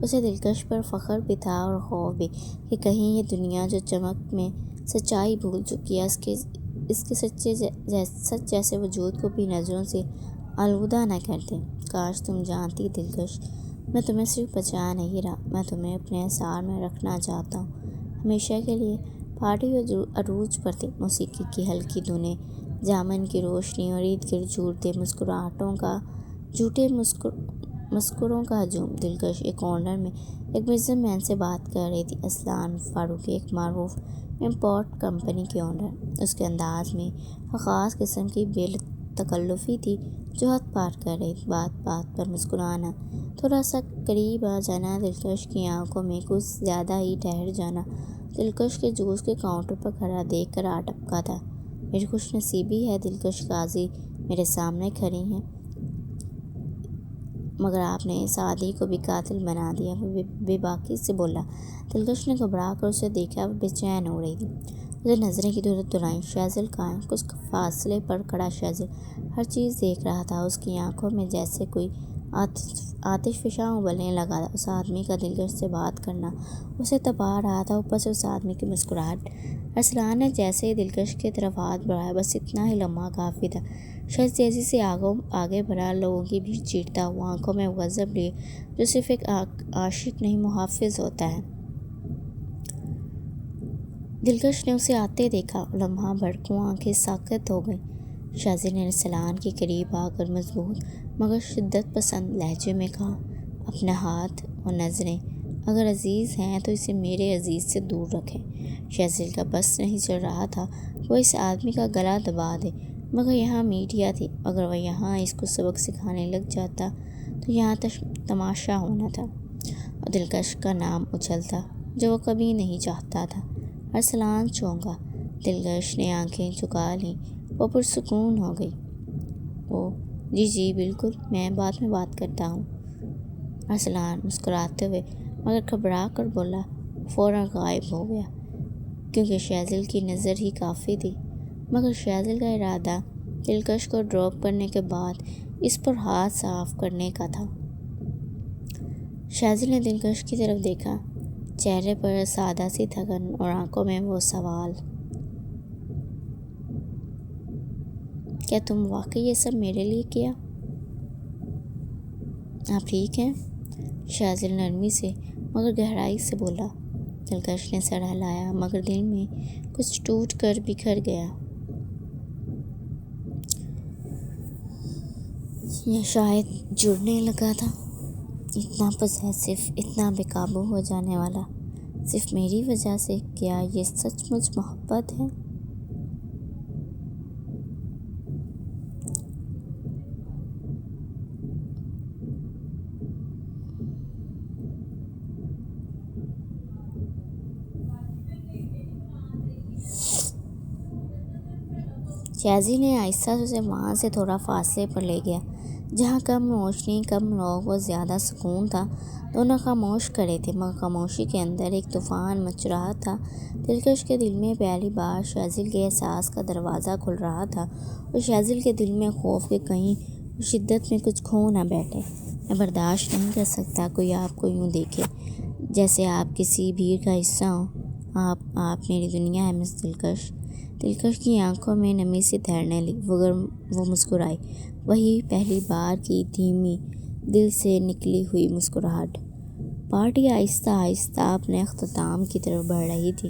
اسے دلکش پر فخر بھی تھا اور خوف بھی کہ کہیں یہ دنیا جو چمک میں سچائی بھول چکی ہے، اس کے سچ جیسے وجود کو بھی نظروں سے آلودہ نہ کر دے۔ کاش تم جانتی دلکش، میں تمہیں صرف بچا نہیں رہا، میں تمہیں اپنے احسار میں رکھنا چاہتا ہوں، ہمیشہ کے لیے۔ پارٹی عروج پر تھی، موسیقی کی ہلکی دھنیں، جامن کی روشنی اور ارد گرد جھوٹے مسکراہٹوں کا، جھوٹے مسکروں کا ہجوم۔ دلکش ایک کارنر میں ایک بزنس مین سے بات کر رہی تھی، اسلان فاروقی، ایک معروف امپورٹ کمپنی کے اونر۔ اس کے انداز میں خاص قسم کی بے تکلفی تھی جو حد پار کر رہی تھی۔ بات بات پر مسکرانا، تھوڑا سا قریب آ جانا، دلکش کی آنکھوں میں کچھ زیادہ ہی ٹھہر جانا۔ دلکش کے جوس کے کاؤنٹر پر کھڑا دیکھ کر آ ٹپکا تھا۔ میری خوش نصیبی ہے دلکش قاضی میرے سامنے کھڑی ہیں، مگر آپ نے سعدی کو بھی قاتل بنا دیا، وہ بے باکی سے بولا۔ دلکش نے گھبرا کر اسے دیکھا، وہ بے چین ہو رہی تھی۔ اسے نظریں ادھر ادھر دورائیں۔ شیزل کہاں ہے؟ کچھ فاصلے پر کھڑا شیزل ہر چیز دیکھ رہا تھا۔ اس کی آنکھوں میں جیسے کوئی آتش فشاں ابلنے لگا تھا۔ اس آدمی کا دلکش سے بات کرنا اسے تپا رہا تھا، اوپر سے اس آدمی کی مسکراہٹ۔ ارسلان نے جیسے ہی دلکش کی طرف ہاتھ بڑھایا، بس اتنا ہی لمحہ کافی تھا۔ شخص تیزی سے آگے بڑھا، لوگوں کی بھیڑ چیرتا ہوا، آنکھوں میں غضب لیے جو صرف ایک عاشق نہیں محافظ ہوتا ہے۔ دلکش نے اسے آتے دیکھا، لمحہ بھڑکوں آنکھیں ساکت ہو گئیں۔ شیزل نے ارسلان کے قریب آ کر مضبوط مگر شدت پسند لہجے میں کہا، اپنا ہاتھ اور نظریں اگر عزیز ہیں تو اسے میرے عزیز سے دور رکھیں۔ شیزل کا بس نہیں چل رہا تھا وہ اس آدمی کا گلا دبا دے، مگر یہاں میڈیا تھی، اگر وہ یہاں اس کو سبق سکھانے لگ جاتا تو یہاں تماشا ہونا تھا، اور دلکش کا نام اچھلتا جو وہ کبھی نہیں چاہتا تھا۔ ارسلان چونکا، دلکش نے آنکھیں جھکا لیں، وہ پرسکون ہو گئی۔ وہ جی بالکل، میں بعد میں بات کرتا ہوں۔ ارسلان مسکراتے ہوئے مگر گھبرا کر بولا، فوراً غائب ہو گیا، کیونکہ شیزل کی نظر ہی کافی تھی۔ مگر شیزل کا ارادہ دلکش کو ڈراپ کرنے کے بعد اس پر ہاتھ صاف کرنے کا تھا۔ شیزل نے دلکش کی طرف دیکھا، چہرے پر سادہ سی تھکن اور آنکھوں میں وہ سوال، کیا تم واقعی یہ سب میرے لیے کیا؟ آپ ٹھیک ہیں؟ شیزل نرمی سے مگر گہرائی سے بولا۔ دلکش نے سر ہلایا، مگر دل میں کچھ ٹوٹ کر بکھر گیا، یا شاید جڑنے لگا تھا۔ اتنا پوزیسو، اتنا بے قابو ہو جانے والا، صرف میری وجہ سے۔ کیا یہ سچ مچ محبت ہے؟ شیزل نے آہستہ اسے وہاں سے تھوڑا فاصلے پر لے گیا، جہاں کم روشنی، کم لوگ و زیادہ سکون تھا، دونوں خاموش کھڑے تھے، مگر خاموشی کے اندر ایک طوفان مچ رہا تھا۔ دلکش کے دل میں پہلی بار شازل کے احساس کا دروازہ کھل رہا تھا، اور شازل کے دل میں خوف کہ کہیں وہ شدت میں کچھ کھو نہ بیٹھے۔ میں برداشت نہیں کر سکتا کوئی آپ کو یوں دیکھے، جیسے آپ کسی بھیڑ کا حصہ ہوں۔ آپ میری دنیا ہے مس دلکش۔ دلکش کی آنکھوں میں نمی سی تیرنے لگی، مگر وہ مسکرائی، وہی پہلی بار کی دھیمی، دل سے نکلی ہوئی مسکراہٹ۔ پارٹی آہستہ آہستہ اپنے اختتام کی طرف بڑھ رہی تھی۔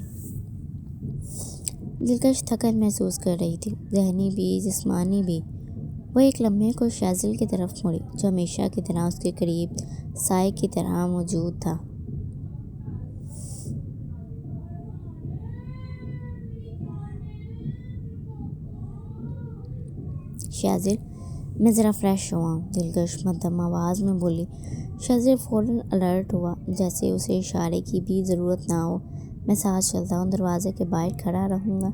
دلکش تھکن محسوس کر رہی تھی، ذہنی بھی جسمانی بھی۔ وہ ایک لمحے کو شازل کی طرف مڑی، جو ہمیشہ کی طرح اس کے قریب سائے کی طرح موجود تھا۔ شازل، میں ذرا فریش ہوا ہوں، دلکش مدھم آواز میں بولی۔ شازل فوراً الرٹ ہوا، جیسے اسے اشارے کی بھی ضرورت نہ ہو۔ میں ساتھ چلتا ہوں، دروازے کے باہر کھڑا رہوں گا،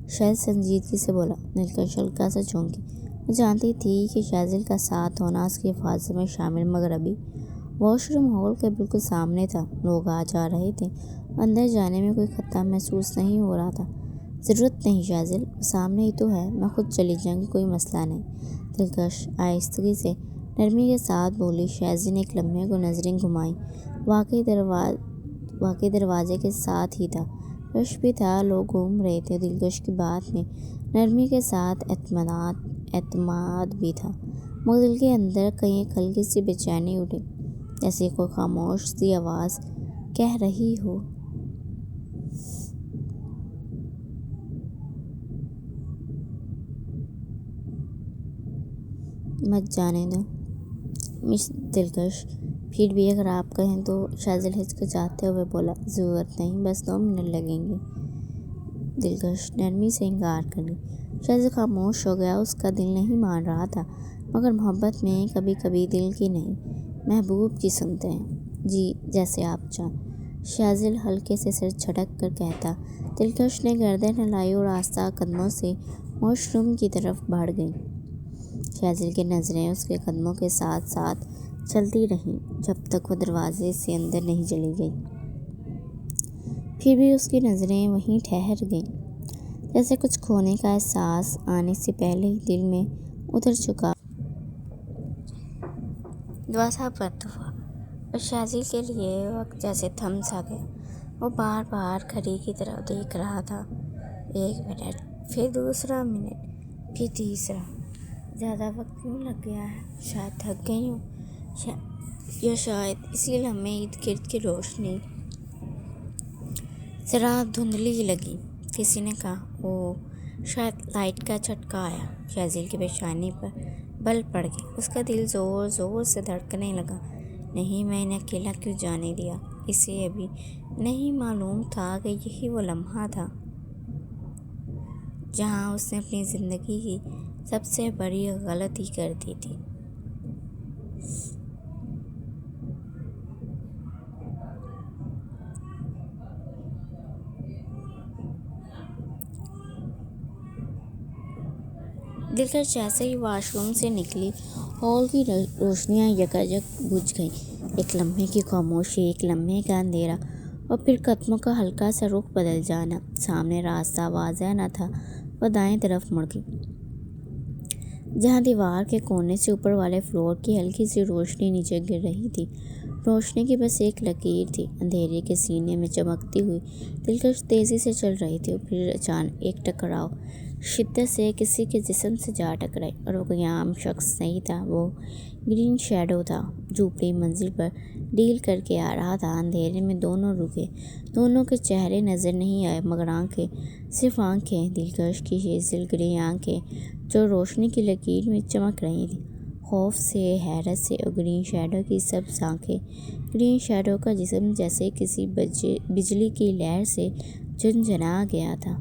شازل سنجیدگی سے بولا۔ دلکش ہلکا سا چونکی۔ وہ جانتی تھی کہ شازل کا ساتھ ہونا اس کی حفاظت میں شامل، مگر ابھی واش روم ہال کے بالکل سامنے تھا، لوگ آ جا رہے تھے، اندر جانے میں کوئی خطرہ محسوس نہیں ہو رہا تھا۔ ضرورت نہیں شازل، وہ سامنے ہی تو ہے، میں خود چلی جاؤں گی، کوئی مسئلہ نہیں، دلکش آہستگی سے نرمی کے ساتھ بولی۔ شازل نے ایک لمحے کو نظریں گھمائیں، واقعی دروازے کے ساتھ ہی تھا، رش بھی تھا، لوگ گھوم رہے تھے۔ دلکش کی بات میں نرمی کے ساتھ اعتماد بھی تھا، مگر دل کے اندر کہیں ایک ہلکی سی بے چینی اٹھی، جیسے کوئی خاموش سی آواز کہہ رہی ہو، مت جانے دو مس دلکش۔ پھر بھی اگر آپ کہیں تو، شازل ہچکچاتے ہوئے بولا۔ ضرورت نہیں، بس 2 منٹ لگیں گے، دلکش نرمی سے انکار کر لی۔ شازل خاموش ہو گیا، اس کا دل نہیں مان رہا تھا، مگر محبت میں کبھی کبھی دل کی نہیں، محبوب کی سنتے ہیں۔ جی، جیسے آپ چاہیں، شازل ہلکے سے سر جھٹک کر کہتا۔ دلکش نے گردن ہلائی اور آہستہ قدموں سے واش روم کی طرف بڑھ گئی۔ شازل کی نظریں اس کے قدموں کے ساتھ ساتھ چلتی رہیں، جب تک وہ دروازے سے اندر نہیں چلی گئی۔ پھر بھی اس کی نظریں وہیں ٹھہر گئیں، جیسے کچھ کھونے کا احساس آنے سے پہلے ہی دل میں اتر چکا۔ دروازہ بند ہوا، اور شازل کے لیے وقت جیسے تھم سا گیا۔ وہ بار بار گھڑی کی طرف دیکھ رہا تھا۔ 1 منٹ، پھر دوسرا منٹ، پھر تیسرا۔ زیادہ وقت کیوں لگ گیا ہے؟ شاید تھک گئی ہوں، یا شاید اسی لمحے ارد گرد کی روشنی ذرا دھندلی لگی۔ کسی نے کہا، اوہ، شاید لائٹ کا جھٹکا آیا۔ شازل کی پیشانی پر بل پڑ گئی، اس کا دل زور زور سے دھڑکنے لگا۔ نہیں، میں نے اکیلا کیوں جانے دیا؟ اسے ابھی نہیں معلوم تھا کہ یہی وہ لمحہ تھا جہاں اس نے اپنی زندگی کی سب سے بڑی غلطی کر دی تھی۔ دلکش جیسے ہی واش روم سے نکلی، ہال کی روشنیاں یکایک بجھ گئیں۔ ایک لمحے کی خاموشی، ایک لمحے کا اندھیرا، اور پھر قدموں کا ہلکا سا رخ بدل جانا۔ سامنے راستہ واضح نہ تھا، وہ دائیں طرف مڑ گئی، جہاں دیوار کے کونے سے اوپر والے فلور کی ہلکی سی روشنی نیچے گر رہی تھی۔ روشنی کی بس ایک لکیر تھی، اندھیرے کے سینے میں چمکتی ہوئی۔ دلکش تیزی سے چل رہی تھی، اور پھر اچانک ایک ٹکراؤ شدت سے کسی کے جسم سے جا ٹکرائی، اور وہ کوئی عام شخص نہیں تھا، وہ گرین شیڈو تھا، جو اوپری منزل پر ڈیل کر کے آ رہا تھا۔ اندھیرے میں دونوں رکے، دونوں کے چہرے نظر نہیں آئے، مگر آنکھیں، صرف آنکھیں، دلکش کی ہیزل گرے آنکھیں جو روشنی کی لکیر میں چمک رہی تھیں، خوف سے، حیرت سے، اور گرین شیڈو کی سبز آنکھیں، گرین شیڈو کا جسم جیسے کسی بجلی کی لہر سے جھنجھنا گیا تھا۔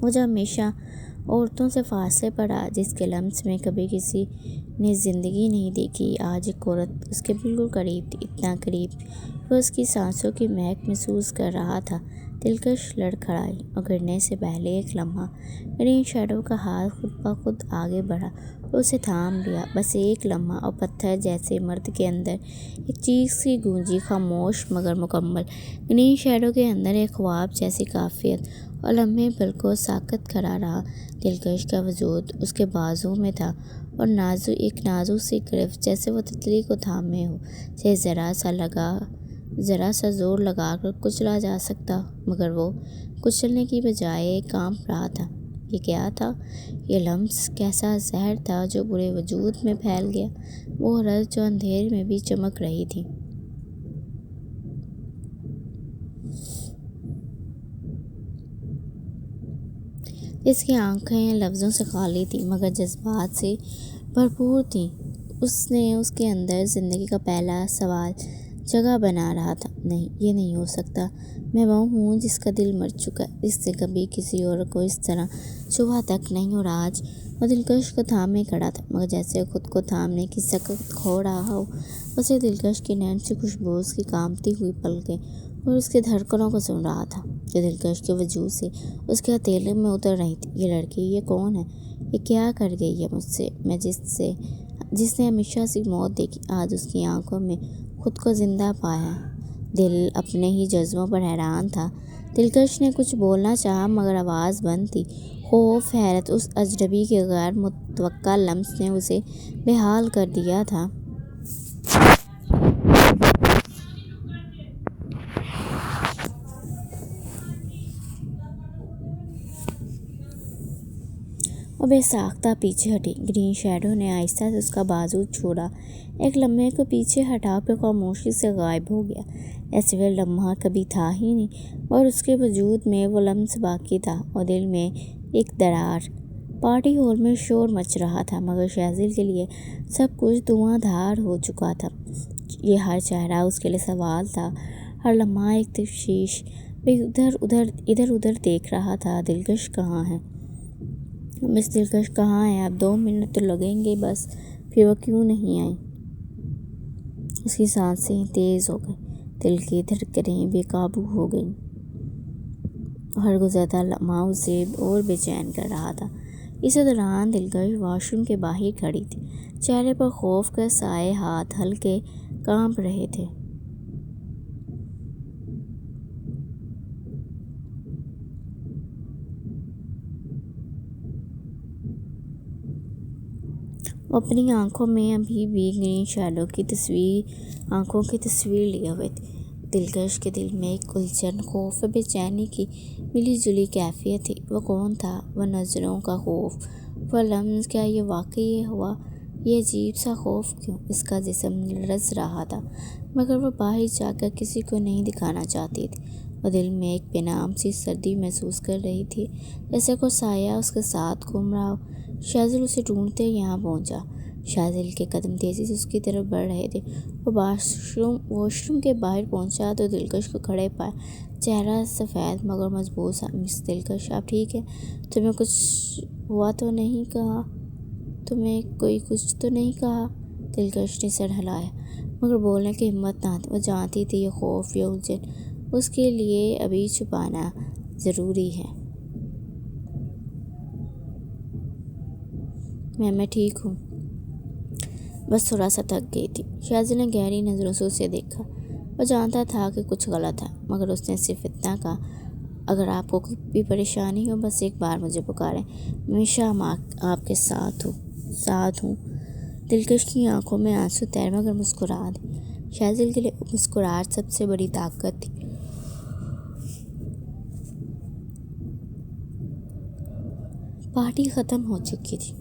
وہ جو ہمیشہ عورتوں سے فاصلے پر رہا، جس کے لمس میں کبھی کسی نے زندگی نہیں دیکھی، آج ایک عورت اس کے بالکل قریب تھی، اتنا قریب کہ وہ اس کی سانسوں کی مہک محسوس کر رہا تھا، دلکش لڑکھڑائی اور گرنے سے پہلے ایک لمحہ گرین شیڈو کا ہاتھ خود بخود آگے بڑھا اور اسے تھام لیا۔ بس ایک لمحہ، اور پتھر جیسے مرد کے اندر ایک چیخ سی گونجی، خاموش مگر مکمل۔ گرین شیڈو کے اندر ایک خواب جیسی کیفیت، اور لمحے پلکوں ساکت کھڑا رہا۔ دلکش کا وجود اس کے بازوؤں میں تھا، اور ایک نازک سی گرفت، جیسے وہ تتلی کو تھامے ہو، سے ذرا سا زور لگا کر کچلا جا سکتا، مگر وہ کچلنے کی بجائے کانپ رہا تھا۔ یہ کیا تھا؟ یہ لمس کیسا زہر تھا جو پورے وجود میں پھیل گیا؟ وہ عورت جو اندھیرے میں بھی چمک رہی تھی۔ اس کی آنکھیں لفظوں سے خالی تھیں مگر جذبات سے بھرپور تھیں۔ اس کے اندر زندگی کا پہلا سوال جگہ بنا رہا تھا۔ نہیں، یہ نہیں ہو سکتا۔ میں وہ ہوں جس کا دل مر چکا ہے، جس نے کبھی کسی اور کو اس طرح چھوا تک نہیں، اور آج وہ دلکش کو تھامے کھڑا تھا، مگر جیسے خود کو تھامنے کی طاقت کھو رہا ہو۔ اسے دلکش کی نرم سی خوشبو، اس کی کانپتی ہوئی پلکیں اور اس کے دھڑکنوں کو سن رہا تھا، جو دلکش کے وجود سے اس کے ہتھیلے میں اتر رہی تھی۔ یہ لڑکی، یہ کون ہے؟ یہ کیا کر گئی ہے مجھ سے؟ میں جس نے ہمیشہ سے موت دیکھی، آج اس کی آنکھوں میں خود کو زندہ پایا۔ دل اپنے ہی جذبوں پر حیران تھا۔ دلکش نے کچھ بولنا چاہا مگر آواز بند تھی۔ خوف، حیرت، اس اجنبی کے غیر متوقع لمس نے اسے بے حال کر دیا تھا۔ وہ بے ساختہ پیچھے ہٹی۔ گرین شیڈو نے آہستہ سے اس کا بازو چھوڑا، ایک لمحے کو پیچھے ہٹا، پھر خاموشی سے غائب ہو گیا، جیسے وہ لمحہ کبھی تھا ہی نہیں، اور اس کے وجود میں وہ لمس باقی تھا، اور دل میں ایک درار۔ پارٹی ہال میں شور مچ رہا تھا، مگر شیزل کے لیے سب کچھ دھواں دھار ہو چکا تھا۔ یہ ہر چہرہ اس کے لیے سوال تھا، ہر لمحہ ایک تشویش۔ وہ ادھر ادھر دیکھ رہا تھا۔ دلکش کہاں ہے؟ مس دلکش کہاں ہے؟ اب 2 منٹ تو لگیں گے بس، پھر وہ کیوں نہیں آئی؟ اس کی سانسیں تیز ہو گئیں، دل کی دھڑکنیں بے قابو ہو گئیں، ہر گزرتا لمحہ اسے اور بے چین کر رہا تھا۔ اسی دوران دلکش واش روم کے باہر کھڑی تھی، چہرے پر خوف کے سائے، ہاتھ ہلکے کانپ رہے تھے۔ وہ اپنی آنکھوں میں ابھی بھی گرین شیڈو کی تصویر لیے ہوئے تھی۔ دلکش کے دل میں ایک الجھن، خوف اور بے چینی کی ملی جلی کیفیت تھی۔ وہ کون تھا؟ وہ نظروں کا خوف، وہ لمس، کیا یہ واقعی ہوا؟ یہ عجیب سا خوف کیوں؟ اس کا جسم لرز رہا تھا، مگر وہ باہر جا کر کسی کو نہیں دکھانا چاہتی تھی۔ وہ دل میں ایک بے نام سی سردی محسوس کر رہی تھی، جیسے کوئی سایہ اس کے ساتھ گھوم رہا ہو۔ شیزل اسے ڈھونڈتے یہاں پہنچا۔ شیزل کے قدم تیزی سے اس کی طرف بڑھ رہے تھے۔ وہ واش روم کے باہر پہنچا تو دلکش کو کھڑے پایا، چہرہ سفید مگر مضبوط سا۔ مس دلکش، آپ ٹھیک ہے؟ تمہیں کچھ ہوا تو نہیں کہا؟ تمہیں کوئی کچھ تو نہیں کہا؟ دلکش نے سر ہلایا، مگر بولنے کی ہمت نہ تھی۔ وہ جانتی تھی یہ خوف، یہ الجھن اس کے لیے ابھی چھپانا ضروری ہے۔ میں ٹھیک ہوں، بس تھوڑا سا تھک گئی تھی۔ شیزل نے گہری نظروں سے اسے دیکھا۔ وہ جانتا تھا کہ کچھ غلط ہے، مگر اس نے صرف اتنا کہا، اگر آپ کو کوئی پریشانی ہو بس ایک بار مجھے پکاریں، میں ہمیشہ آپ کے ساتھ ہوں۔ دلکش کی آنکھوں میں آنسو تیر مگر مسکرا دی۔ شیزل کے لیے مسکراہٹ سب سے بڑی طاقت تھی۔ پارٹی ختم ہو چکی تھی،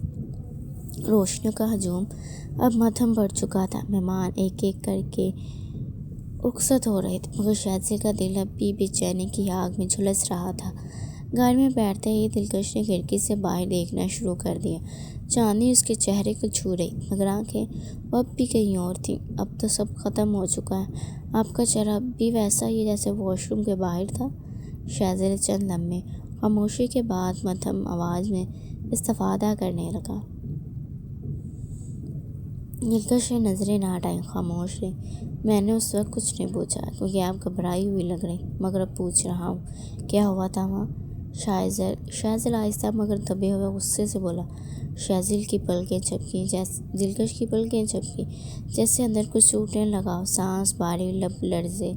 روشنیوں کا ہجوم اب مدھم بڑھ چکا تھا، مہمان ایک ایک کر کے رخصت ہو رہے تھے، مگر شیزل کا دل اب بھی بے چینی کی آگ میں جھلس رہا تھا۔ گاڑی میں بیٹھتے ہی دلکش نے کھڑکی سے باہر دیکھنا شروع کر دیا۔ چاندنی اس کے چہرے کو چھو رہی، مگر آنکھیں وہ اب بھی کہیں اور تھیں۔ اب تو سب ختم ہو چکا ہے، آپ کا چہرہ اب بھی ویسا ہی ہے جیسے واش روم کے باہر تھا۔ شیزل چند لمحے خاموشی کے بعد مدھم آواز میں استفادہ کرنے لگا، دلکش نے نظریں نہ ہٹائیں، خاموش رہی۔ میں نے اس وقت کچھ نہیں پوچھا کیونکہ آپ گھبرائی ہوئی لگ رہی، مگر اب پوچھ رہا ہوں، کیا ہوا تھا وہاں؟ شاہزل آہستہ مگر دبے ہوئے غصے سے بولا۔ شاہزل کی پلکیں جھپکیں، دلکش کی پلکیں جھپکیں، جیسے اندر کچھ ٹوٹنے لگا ہو، سانس بھاری، لب لرزے۔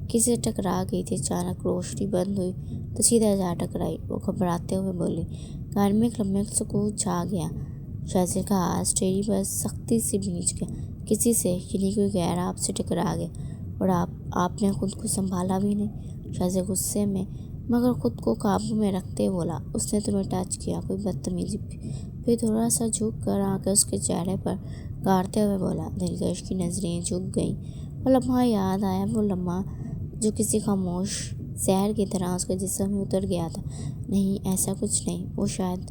کسی سے ٹکرا گئی تھی۔ اچانک روشنی بند ہوئی تو سیدھا جا ٹکرائی۔ وہ گھبراتے ہوئے بولی۔ گھر میں ایک لمحے سکوت چھا گیا۔ شاہزل کا ہاتھ اسٹیئرنگ پر سختی سے بھیج گیا۔ کسی سے یعنی کوئی غیر آپ سے ٹکرا گیا اور آپ نے خود کو سنبھالا بھی نہیں۔ شاہزل غصے میں مگر خود کو قابو میں رکھتے بولا، اس نے تمہیں ٹچ کیا، کوئی بدتمیزی؟ پھر تھوڑا سا جھک کر آنکھیں اس کے چہرے پر گاڑتے ہوئے بولا۔ دلکش کی نظریں جھک گئیں۔ وہ لمحہ یاد آیا، وہ لمحہ جو کسی خاموش زہر کی طرح اس کے جسم میں اتر گیا تھا۔ نہیں، ایسا کچھ نہیں۔ وہ شاید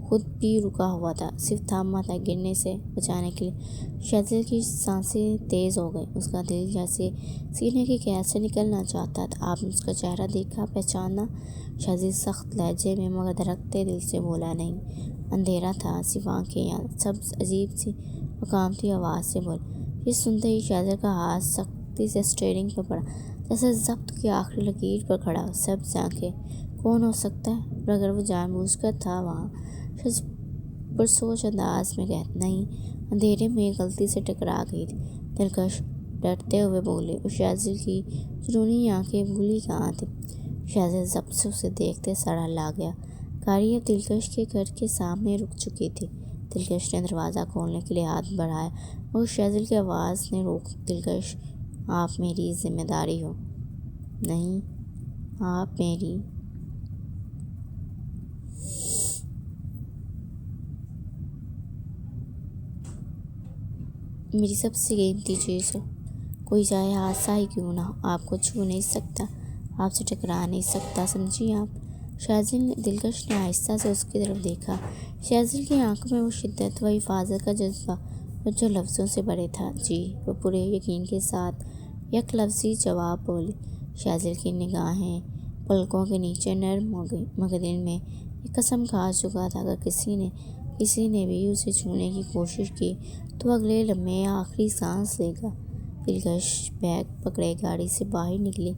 خود بھی رکا ہوا تھا، صرف تھاما تھا گرنے سے بچانے کے لیے۔ شاہزل کی سانسیں تیز ہو گئیں، اس کا دل جیسے سینے کی قید سے نکلنا چاہتا تھا۔ آپ نے اس کا چہرہ دیکھا، پہچانا؟ شاہزل سخت لہجے میں مگر دھڑکتے دل سے بولا۔ نہیں، اندھیرا تھا، صرف آنکھیں، یا سبز عجیب سی مقامتی آواز سے بولا۔ یہ سنتے ہی شاہزل کا ہاتھ سختی سے اسٹیئرنگ پر پڑا، جیسے ضبط کی آخری لکیر پر کھڑا ہو۔ سبز آنکھیں؟ کون ہو سکتا ہے؟ اور اگر وہ جان بوجھ کر تھا وہاں؟ شاہزل پرسوچ انداز میں کہتی، نہیں، اندھیرے میں غلطی سے ٹکرا گئی تھی۔ دلکش ڈرتے ہوئے بولے اور شاہزل کی جنونی آنکھیں بھولی کہاں تھیں۔ شاہزل ضبط سے اسے دیکھتے سر ہلا گیا۔ گاڑی اب دلکش کے گھر کے سامنے رک چکی تھی۔ دلکش نے دروازہ کھولنے کے لیے ہاتھ بڑھایا مگر شاہزل کی آواز نے روک۔ دلکش، آپ میری ذمہ داری ہو۔ نہیں، آپ میری سب سے قیمتی چیز ہو۔ کوئی چاہے حادثہ ہی کیوں نہ ہو، آپ کو چھو نہیں سکتا، آپ سے ٹکرا نہیں سکتا، سمجھی آپ؟ دلکش نے آہستہ سے اس کی طرف دیکھا۔ شاہزل کی آنکھوں میں وہ شدت، وہ حفاظت کا جذبہ جو لفظوں سے بڑے تھا۔ جی، وہ پورے یقین کے ساتھ یک لفظی جواب بولی۔ شاہزل کی نگاہیں پلکوں کے نیچے نرم ہو گئیں، مگر دل میں ایک قسم کھا چکا تھا، اگر کسی نے بھی اسے چھونے کی کوشش کی تو اگلے لمحے آخری سانس لے گا۔ دلکش بیگ پکڑے گاڑی سے باہر نکلی۔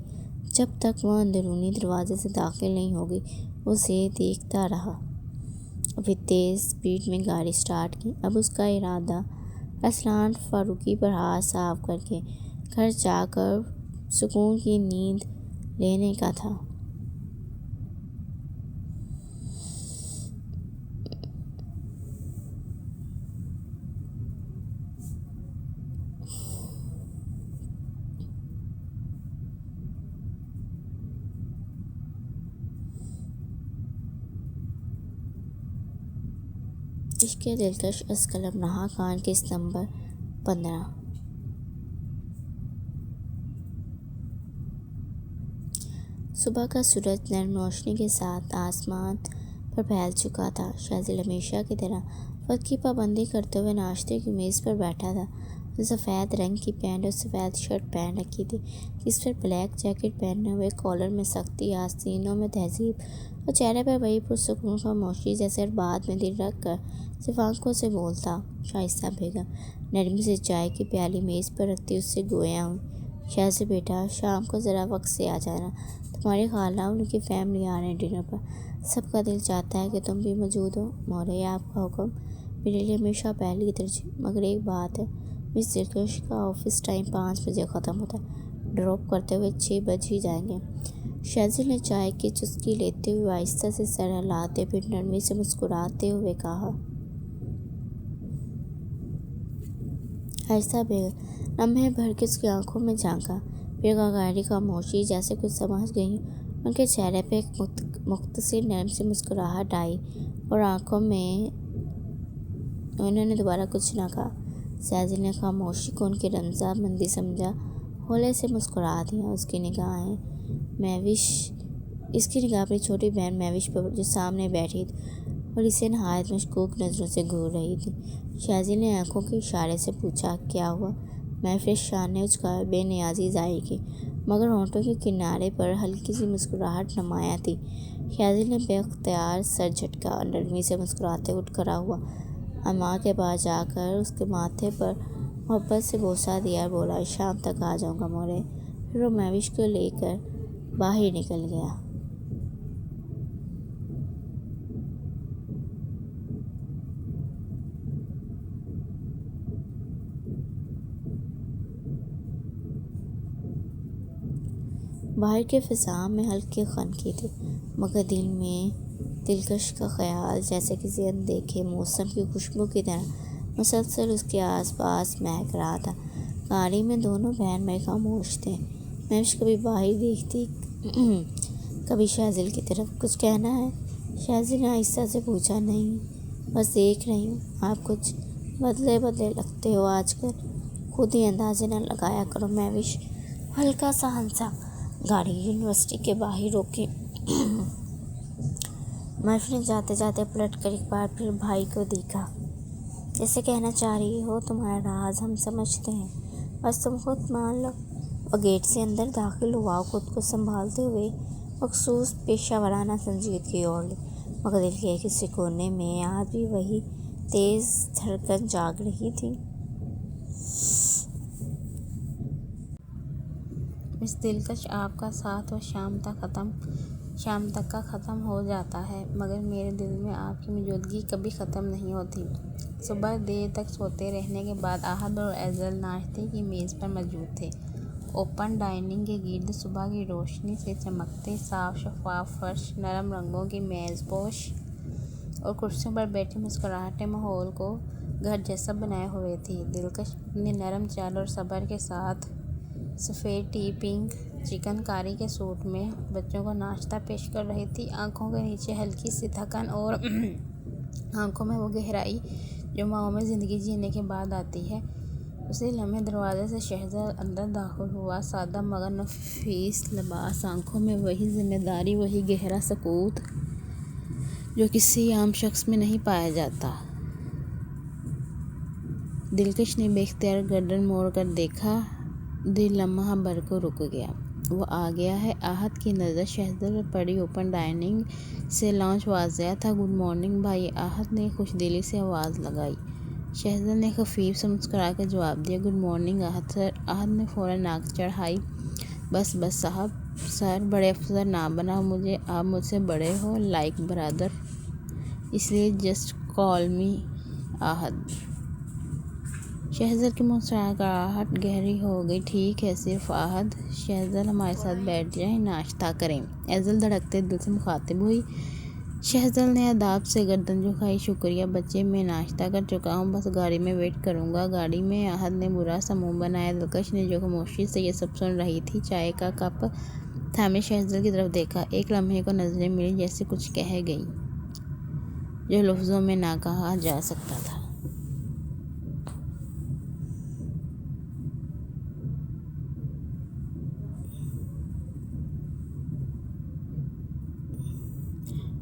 جب تک وہ اندرونی دروازے سے داخل نہیں ہوگی، وہ اسے دیکھتا رہا۔ پھر تیز سپیڈ میں گاڑی سٹارٹ کی۔ اب اس کا ارادہ ارسلان فاروقی پر ہاتھ صاف کر کے گھر جا کر سکون کی نیند لینے کا تھا۔ عشق دلکش از قلم رہا خان کے ستمبر 15۔ صبح کا سورج نرم روشنی کے ساتھ آسمان پر پھیل چکا تھا۔ شاہزل ہمیشہ کی طرح وقت کی پابندی کرتے ہوئے ناشتے کی میز پر بیٹھا تھا۔ اس نے سفید رنگ کی پینٹ اور سفید شرٹ پہن رکھی تھی، جس پر بلیک جیکٹ پہنے ہوئے، کالر میں سختی، آستینوں میں تہذیب اور چہرے پر وہی پرسکون خاموشی، جیسے ہر بات میں دل رکھ کر صرف آنکھوں سے بولتا۔ شائستہ بیگم نرمی سے چائے کی پیالی میز پر رکھتی اس سے گویا ہوئی۔ شاہزل بیٹا، شام کو ذرا وقت سے آ جانا، تمہاری خالہ اور ان کی فیملی آ رہے ہیں ڈنر پر، سب کا دل چاہتا ہے کہ تم بھی موجود ہو۔ مورے، آپ کا حکم میرے لیے ہمیشہ پہلی ترجیح، مگر ایک بات ہے، مس دلکش کا آفس ٹائم 5 بجے ختم ہوتا ہے، ڈراپ کرتے ہوئے 6 بج ہی جائیں گے۔ شاہزل نے چائے کی چسکی لیتے ہوئے آہستہ سے سر ہلاتے پھر نرمی سے مسکراتے ہوئے کہا۔ شائستہ بیگم لمحے بھر کے اس کی آنکھوں میں جھانکا، پھر گہری خاموشی، جیسے کچھ سمجھ گئی ہوں۔ ان کے چہرے پہ ایک مختصر نرم سی مسکراہٹ آئی اور آنکھوں میں انہوں نے دوبارہ کچھ نہ کہا۔ شاہزل نے خاموشی کو ان کی رمزہ مندی سمجھا، ہولے سے مسکرا دیا۔ اس کی نگاہ اپنی چھوٹی بہن مہوش پر جو سامنے بیٹھی تھی اور اسے نہایت مشکوک نظروں سے گھور رہی تھی۔ شاہزل نے آنکھوں کے اشارے سے پوچھا، کیا ہوا؟ مہوش شان نے اچکا بے نیازی ظاہر کی، مگر ہونٹوں کے کنارے پر ہلکی سی مسکراہٹ نمایاں تھی۔ شاہزل نے بے اختیار سر جھٹکا اور نرمی سے مسکراتے اٹھ کھڑا ہوا۔ اماں کے پاس جا کر اس کے ماتھے پر محبت سے بوسہ دیا اور بولا شام تک آ جاؤں گا مورے۔ پھر وہ مہوش کو لے کر باہر نکل گیا۔ باہر کے فضا میں ہلکی خنکی تھی، مگر دل میں دلکش کا خیال جیسے کسی اندیکھے موسم کی خوشبو کی طرح مسلسل اس کے آس پاس مہک رہا تھا۔ گاڑی میں دونوں بہن بھائی خاموش تھے۔ مہوش کبھی باہر دیکھتی، کبھی شہزل کی طرف۔ کچھ کہنا ہے؟ شہزل نے آہستہ سے پوچھا۔ نہیں، بس دیکھ رہی ہوں، آپ کچھ بدلے لگتے ہو آج کل، خود ہی اندازے نہ لگایا کرو۔ مہوش ہلکا سا ہنسا۔ گاڑی یونیورسٹی کے باہر روکی۔ مہوش نے جاتے جاتے پلٹ کر ایک بار پھر بھائی کو دیکھا، جیسے کہنا چاہ رہی ہو تمہارا راز ہم سمجھتے ہیں، بس تم خود مان لو۔ وہ گیٹ سے اندر داخل ہوا، خود کو سنبھالتے ہوئے مخصوص پیشہ ورانہ سنجیدگی اوڑھ لی، مگر دل کے کسی کونے میں آج بھی وہی تیز دھڑکن جاگ رہی تھی۔ مس دلکش، آپ کا ساتھ وہ شام تک کا ختم ہو جاتا ہے، مگر میرے دل میں آپ کی موجودگی کبھی ختم نہیں ہوتی۔ صبح دیر تک سوتے رہنے کے بعد احد اور ایزل ناشتے کی میز پر موجود تھے۔ اوپن ڈائننگ کے گرد صبح کی روشنی سے چمکتے صاف شفاف فرش، نرم رنگوں کی میز پوش اور کرسیوں پر بیٹھی مسکراہٹیں ماحول کو گھر جیسا بنائے ہوئے تھیں۔ دلکش اپنی نرم چال اور صبر کے ساتھ سفید ٹی پنک چکن کاری کے سوٹ میں بچوں کو ناشتہ پیش کر رہی تھی۔ آنکھوں کے نیچے ہلکی سی تھکن اور آنکھوں میں وہ گہرائی جو ماؤں میں زندگی جینے کے بعد آتی ہے۔ اسی لمحے دروازے سے شہزل اندر داخل ہوا، سادہ مگر نفیس لباس، آنکھوں میں وہی ذمہ داری، وہی گہرا سکوت جو کسی عام شخص میں نہیں پایا جاتا۔ دلکش نے بے اختیار گردن موڑ کر دیکھا، دل لمحہ بھر کو رک گیا۔ وہ آ گیا ہے۔ احد کی نظر شہزل پر پڑی۔ اوپن ڈائننگ سے لانچ واضح تھا۔ گڈ مارننگ بھائی، احد نے خوش دلی سے آواز لگائی۔ شہزل نے خفیف سا مسکرا کر جواب دیا، گڈ مارننگ احد سر۔ احد نے فوراً ناک چڑھائی، بس صاحب سر، بڑے افسر نہ بناؤ مجھے، آپ مجھ سے بڑے ہو، لائک برادر، اس لیے جسٹ کال می احد۔ شہزل کی مسکراہٹ گہری ہو گئی۔ ٹھیک ہے، صرف احد۔ شہزل ہمارے ساتھ بیٹھ جائیں، ناشتہ کریں۔ ایزل دھڑکتے دل سے مخاطب ہوئی۔ شہزل نے ادب سے گردن جھکائی، شکریہ بچے، میں ناشتہ کر چکا ہوں، بس گاڑی میں ویٹ کروں گا۔ گاڑی میں؟ احد نے برا سا منہ بنایا۔ دلکش نے جو خاموشی سے یہ سب سن رہی تھی، چائے کا کپ تھامے شہزل کی طرف دیکھا۔ ایک لمحے کو نظریں ملیں، جیسے کچھ کہہ گئی جو لفظوں میں نہ کہا جا سکتا تھا۔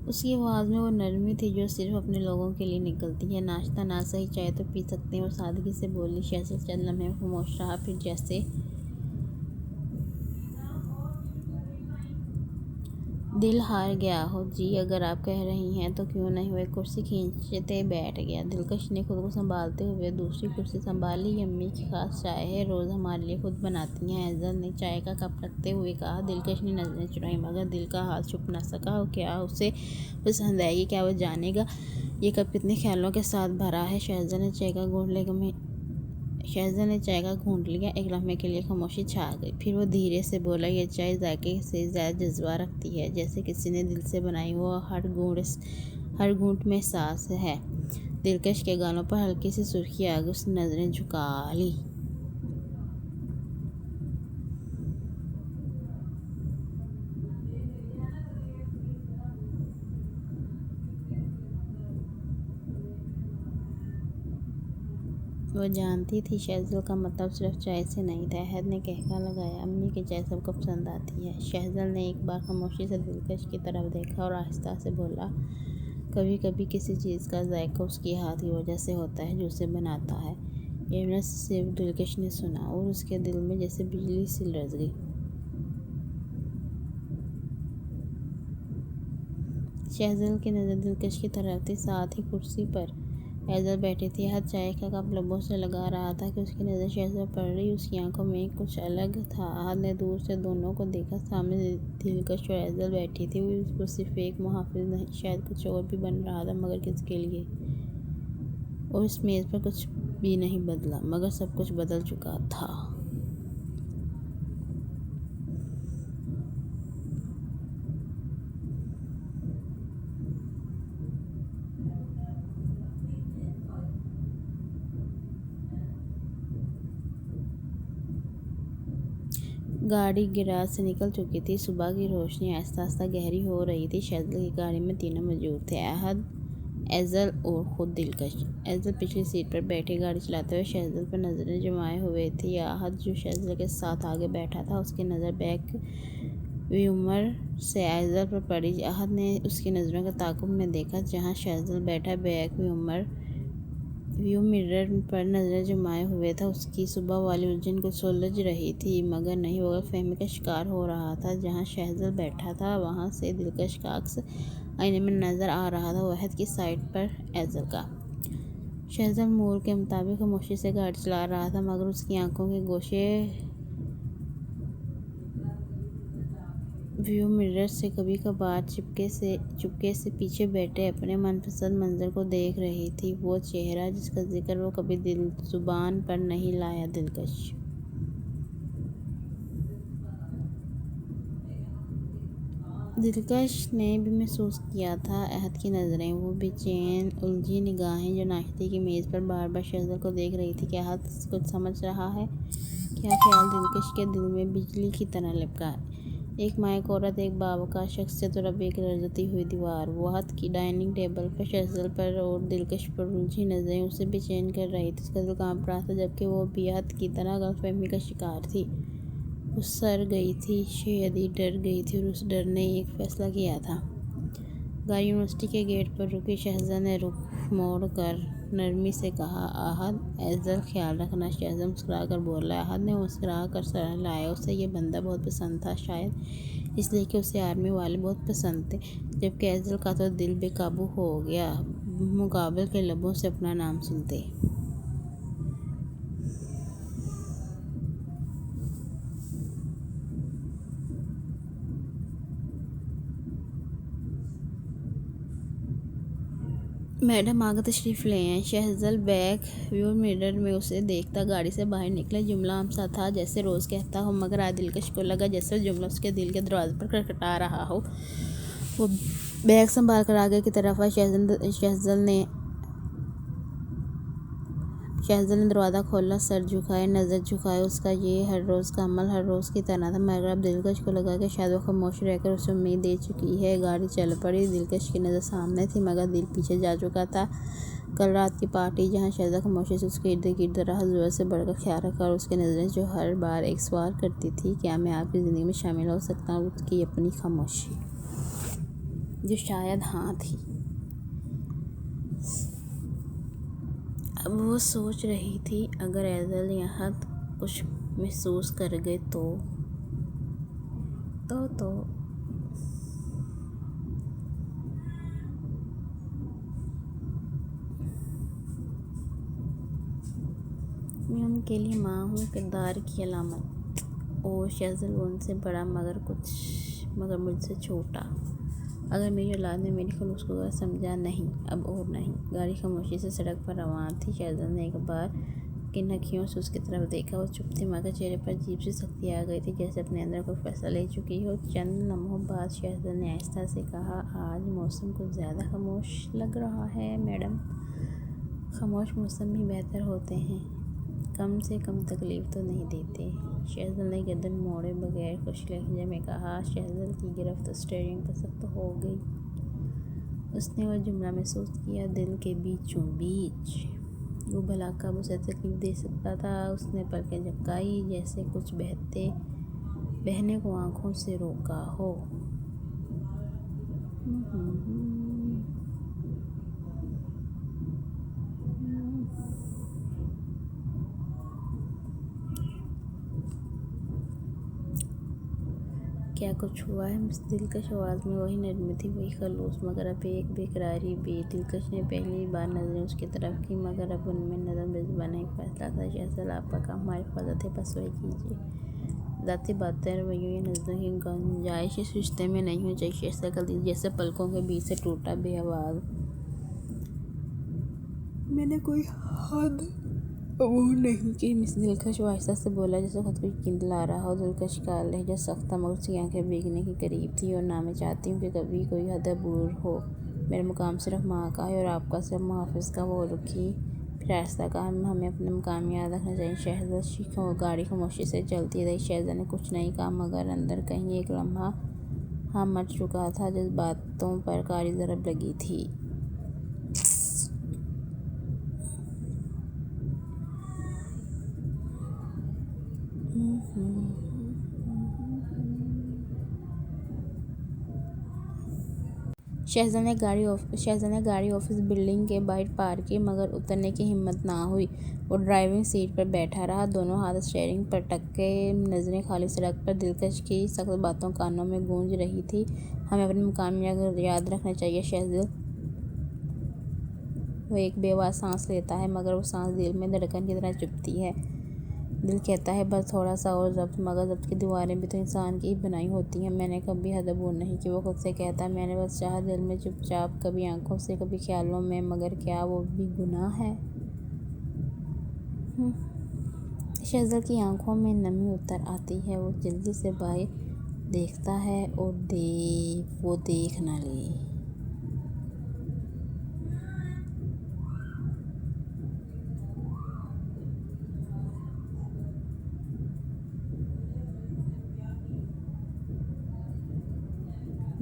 اس کی آواز میں وہ نرمی تھی جو صرف اپنے لوگوں کے لیے نکلتی ہے۔ ناشتہ نہ صحیح، چائے تو پی سکتے ہیں، وہ سادگی سے بولی۔ شہزل چند لمحے خاموش رہا، پھر جیسے دل ہار گیا ہو، جی اگر آپ کہہ رہی ہیں تو کیوں نہیں، وہ ایک کرسی کھینچتے بیٹھ گیا۔ دلکش نے خود کو سنبھالتے ہوئے دوسری کرسی سنبھال لی۔ یہ امی کی خاص چائے ہے، روز ہمارے لیے خود بناتی ہیں، ایزل نے چائے کا کپ رکھتے ہوئے کہا۔ دلکش نے نظریں چرائیں، مگر دل کا حال چھپ نہ سکا۔ کیا اسے پسند آئے گی؟ کیا وہ جانے گا یہ کپ کتنے خیالوں کے ساتھ بھرا ہے؟ شہزل نے چائے کا گھونٹ لیا۔ ایک لمحے کے لیے خاموشی چھا گئی، پھر وہ دھیرے سے بولا، یہ چائے ذائقے سے زیادہ جذبہ رکھتی ہے، جیسے کسی نے دل سے بنائی ہو، ہر گھونٹ میں احساس ہے۔ دلکش کے گالوں پر ہلکی سی سرخی آ گئی، اس نے نظریں جھکا لیں۔ وہ جانتی تھی شہزل کا مطلب صرف چائے سے نہیں تھا۔ احد نے قہقہہ لگایا، امی کی چائے سب کو پسند آتی ہے۔ شہزل نے ایک بار خاموشی سے دلکش کی طرف دیکھا اور آہستہ سے بولا، کبھی کبھی کسی چیز کا ذائقہ اس کی ہاتھ کی وجہ سے ہوتا ہے جو اسے بناتا ہے۔ یہ نہ صرف دلکش نے سنا، اور اس کے دل میں جیسے بجلی سی لرز گئی۔ شہزل کی نظر دلکش کی طرف تھی، ساتھ ہی کرسی پر ایزل بیٹھی تھی، ہاتھ چائے کا کپ لبوں سے لگا رہا تھا کہ اس کی نظر شہزاد پر پڑ رہی۔ اس کی آنکھوں میں کچھ الگ تھا۔ احد نے دور سے دونوں کو دیکھا۔ سامنے دلکش اور ایزل بیٹھی تھی۔ وہ صرف ایک محافظ نہیں، شاید کچھ اور بھی بن رہا تھا، مگر کس کے لیے؟ اور اس میز پر کچھ بھی نہیں بدلا، مگر سب کچھ بدل چکا تھا۔ گاڑی گیراج سے نکل چکی تھی۔ صبح کی روشنی آہستہ آہستہ گہری ہو رہی تھی۔ شہزاد کی گاڑی میں تینوں موجود تھے، احد، ایزل اور خود دلکش۔ ایزل پچھلی سیٹ پر بیٹھی گاڑی چلاتے ہوئے شہزاد پر نظریں جمائے ہوئے تھی۔ احد جو شہزاد کے ساتھ آگے بیٹھا تھا، اس کی نظر بیک ویومر سے ایزل پر پڑی۔ احد نے اس کی نظروں کو تعاقب میں دیکھا۔ جہاں شہزاد بیٹھا بیک ویو مرر پر نظریں جمائے ہوئے تھا، اس کی صبح والی الجھن کچھ سلجھ رہی تھی، مگر نہیں، وہ غلط فہمی کا شکار ہو رہا تھا۔ جہاں شہزاد بیٹھا تھا، وہاں سے دلکش کا عکس آئینے میں نظر آ رہا تھا، احد کی سائٹ پر ایزل کا۔ شہزاد معمول کے مطابق خاموشی سے گاڑی چلا رہا تھا، مگر اس کی آنکھوں کے گوشے ویو مرر سے کبھی کبھار چپکے سے پیچھے بیٹھے اپنے من پسند منظر کو دیکھ رہی تھی۔ وہ چہرہ جس کا ذکر وہ کبھی زبان پر نہیں لایا۔ دلکش نے بھی محسوس کیا تھا احد کی نظریں، وہ بے چین الجھی نگاہیں جو ناشتے کی میز پر بار بار شہزاد کو دیکھ رہی تھی۔ کیا احد کچھ سمجھ رہا ہے؟ کیا خیال دلکش کے دل میں بجلی کی طرح لپکا؟ ایک مائک عورت، ایک باوقار شخصیت اور اب ایک لرزتی ہوئی دیوار۔ وہ احد کی ڈائننگ ٹیبل پر شہزاد پر اور دلکش پر الجھی نظریں اسے بے چین کر رہی تھیں۔ اس کا دل کانپ رہا تھا، جبکہ وہ بھی احد کی طرح غلط فہمی کا شکار تھی۔ وہ سر گئی تھی، شاید ہی ڈر گئی تھی، اور اس ڈر نے ایک فیصلہ کیا تھا۔ گاڑی یونیورسٹی کے گیٹ پر رکی۔ شہزاد نے رخ موڑ کر نرمی سے کہا، احد، ایزل خیال رکھنا۔ شہزاد مسکرا کر بولا۔ احد نے مسکرا کر سر ہلایا۔ اسے یہ بندہ بہت پسند تھا، شاید اس لیے کہ اسے آرمی والے بہت پسند تھے، جبکہ ایزل کا تو دل بے قابو ہو گیا مقابل کے لبوں سے اپنا نام سنتے۔ میڈم آگے تشریف لے آئیں۔ شہزاد بیک ویو مرر میں اسے دیکھتا گاڑی سے باہر نکلا۔ جملہ عام سا تھا، جیسے روز کہتا ہو، مگر آج دلکش کو لگا جیسے جملہ اس کے دل کے دروازے پر کھٹکھٹا رہا ہو۔ وہ بیگ سنبھال کر آگے کی طرف آئی۔ شہزاد نے دروازہ کھولا، سر جھکائے، نظر جھکائے۔ اس کا یہ ہر روز کا عمل ہر روز کی طرح تھا، مگر اب دلکش کو لگا کہ شاید وہ خاموش رہ کر اسے امید دے چکی ہے۔ گاڑی چل پڑی۔ دلکش کی نظر سامنے تھی، مگر دل پیچھے جا چکا تھا۔ کل رات کی پارٹی، جہاں شہزاد خاموشی سے اس کے ارد گرد رہا، ضرورت سے بڑھ کر خیال رکھا، اور اس کی نظریں جو ہر بار ایک سوال کرتی تھیں، کیا میں آپ کی زندگی میں شامل ہو سکتا ہوں؟ اس کی اپنی خاموشی، جو شاید ہاں تھی۔ اب وہ سوچ رہی تھی، اگر ایزل یا احد کچھ محسوس کر گئے تو میں ان کے لیے ماں ہوں، کردار کی علامت، اور شہزاد وہ ان سے بڑا مگر مجھ سے چھوٹا۔ اگر میری اولاد نے میری خلوص کو غلط سمجھا، نہیں، اب اور نہیں۔ گاڑی خاموشی سے سڑک پر رواں تھی۔ شہزاد نے ایک بار کن اکھیوں سے اس کی طرف دیکھا۔ وہ چپ تھی، مگر چہرے پر عجیب سی سختی آ گئی تھی، جیسے اپنے اندر کوئی فیصلہ لے چکی ہو۔ چند لمحوں بعد شہزاد نے آہستہ سے کہا، آج موسم کچھ زیادہ خاموش لگ رہا ہے میڈم۔ خاموش موسم ہی بہتر ہوتے ہیں، کم سے کم تکلیف تو نہیں دیتے۔ شہزاد نے گردن موڑے بغیر خوش لہجے میں کہا۔ شہزاد کی گرفت اسٹیئرنگ پر سخت ہو گئی۔ اس نے وہ جملہ محسوس کیا، دل کے بیچوں بیچ۔ وہ بھلا کب اسے تکلیف دے سکتا تھا؟ اس نے پلکیں جھپکائیں، جیسے کچھ بہنے کو آنکھوں سے روکا ہو۔ کیا کچھ ہوا ہے؟ مس دلکش آواز میں وہی نرمی تھی، وہی خلوص، مگر اب ایک بےقراری بھی۔ دلکش نے پہلی بار نظریں اس کی طرف کی، مگر اب ان میں نرم بےزبانی ایک فیصلہ تھا۔ شہزاد آپ کا کام ہماری حفاظت ہے، بس وہی کیجیے۔ ذاتی باتیں، رویوں یا نظروں کی گنجائش اس رشتے میں نہیں ہونی چاہیے۔ شہزاد کا دل جیسے پلکوں کے بیچ سے ٹوٹا، بے آواز۔ میں نے کوئی حد عبور نہیں کی، مس دلکش وہ آہستہ سے بولا جیسے خود کو یقین دلا رہا ہو۔ دلکش کا لہجہ سخت تھا، مگر اس کی آنکھیں بھیگنے کے قریب تھیں۔ اور نہ میں چاہتی ہوں کہ کبھی کوئی حد عبور ہو۔ میرا مقام صرف ماں کا ہے اور آپ کا صرف محافظ کا۔ وہ رکی، پھر آہستہ کہا، ہمیں اپنا مقام یاد رکھنا چاہیے۔ شہزاد کی گاڑی خاموشی سے چلتی رہی۔ شہزاد نے کچھ نہیں کہا، مگر اندر کہیں ایک لمحہ مٹ چکا تھا، جذباتوں پر کاری ضرب لگی تھی۔ شہزاد نے گاڑی آفس بلڈنگ کے باہر پارک کی، مگر اترنے کی ہمت نہ ہوئی۔ وہ ڈرائیونگ سیٹ پر بیٹھا رہا، دونوں ہاتھ اسٹیئرنگ پر ٹکے، نظریں خالی سڑک پر۔ دلکش کی سخت باتیں کانوں میں گونج رہی تھیں۔ ہمیں اپنا مقام یاد رکھنا چاہیے شہزاد۔ وہ ایک بے آواز سانس لیتا ہے، مگر وہ سانس دل میں دھڑکن کی طرح چبھتی ہے۔ دل کہتا ہے بس تھوڑا سا اور ضبط، مگر ضبط کی دیواریں بھی تو انسان کی ہی بنائی ہوتی ہیں۔ میں نے کبھی حد عبور نہیں کی، وہ خود سے کہتا ہے۔ میں نے بس چاہا دل میں چپ چاپ، کبھی آنکھوں سے، کبھی خیالوں میں، مگر کیا وہ بھی گناہ ہے؟ شہزاد کی آنکھوں میں نمی اتر آتی ہے۔ وہ جلدی سے باہر دیکھتا ہے اور وہ دیکھ نہ لے۔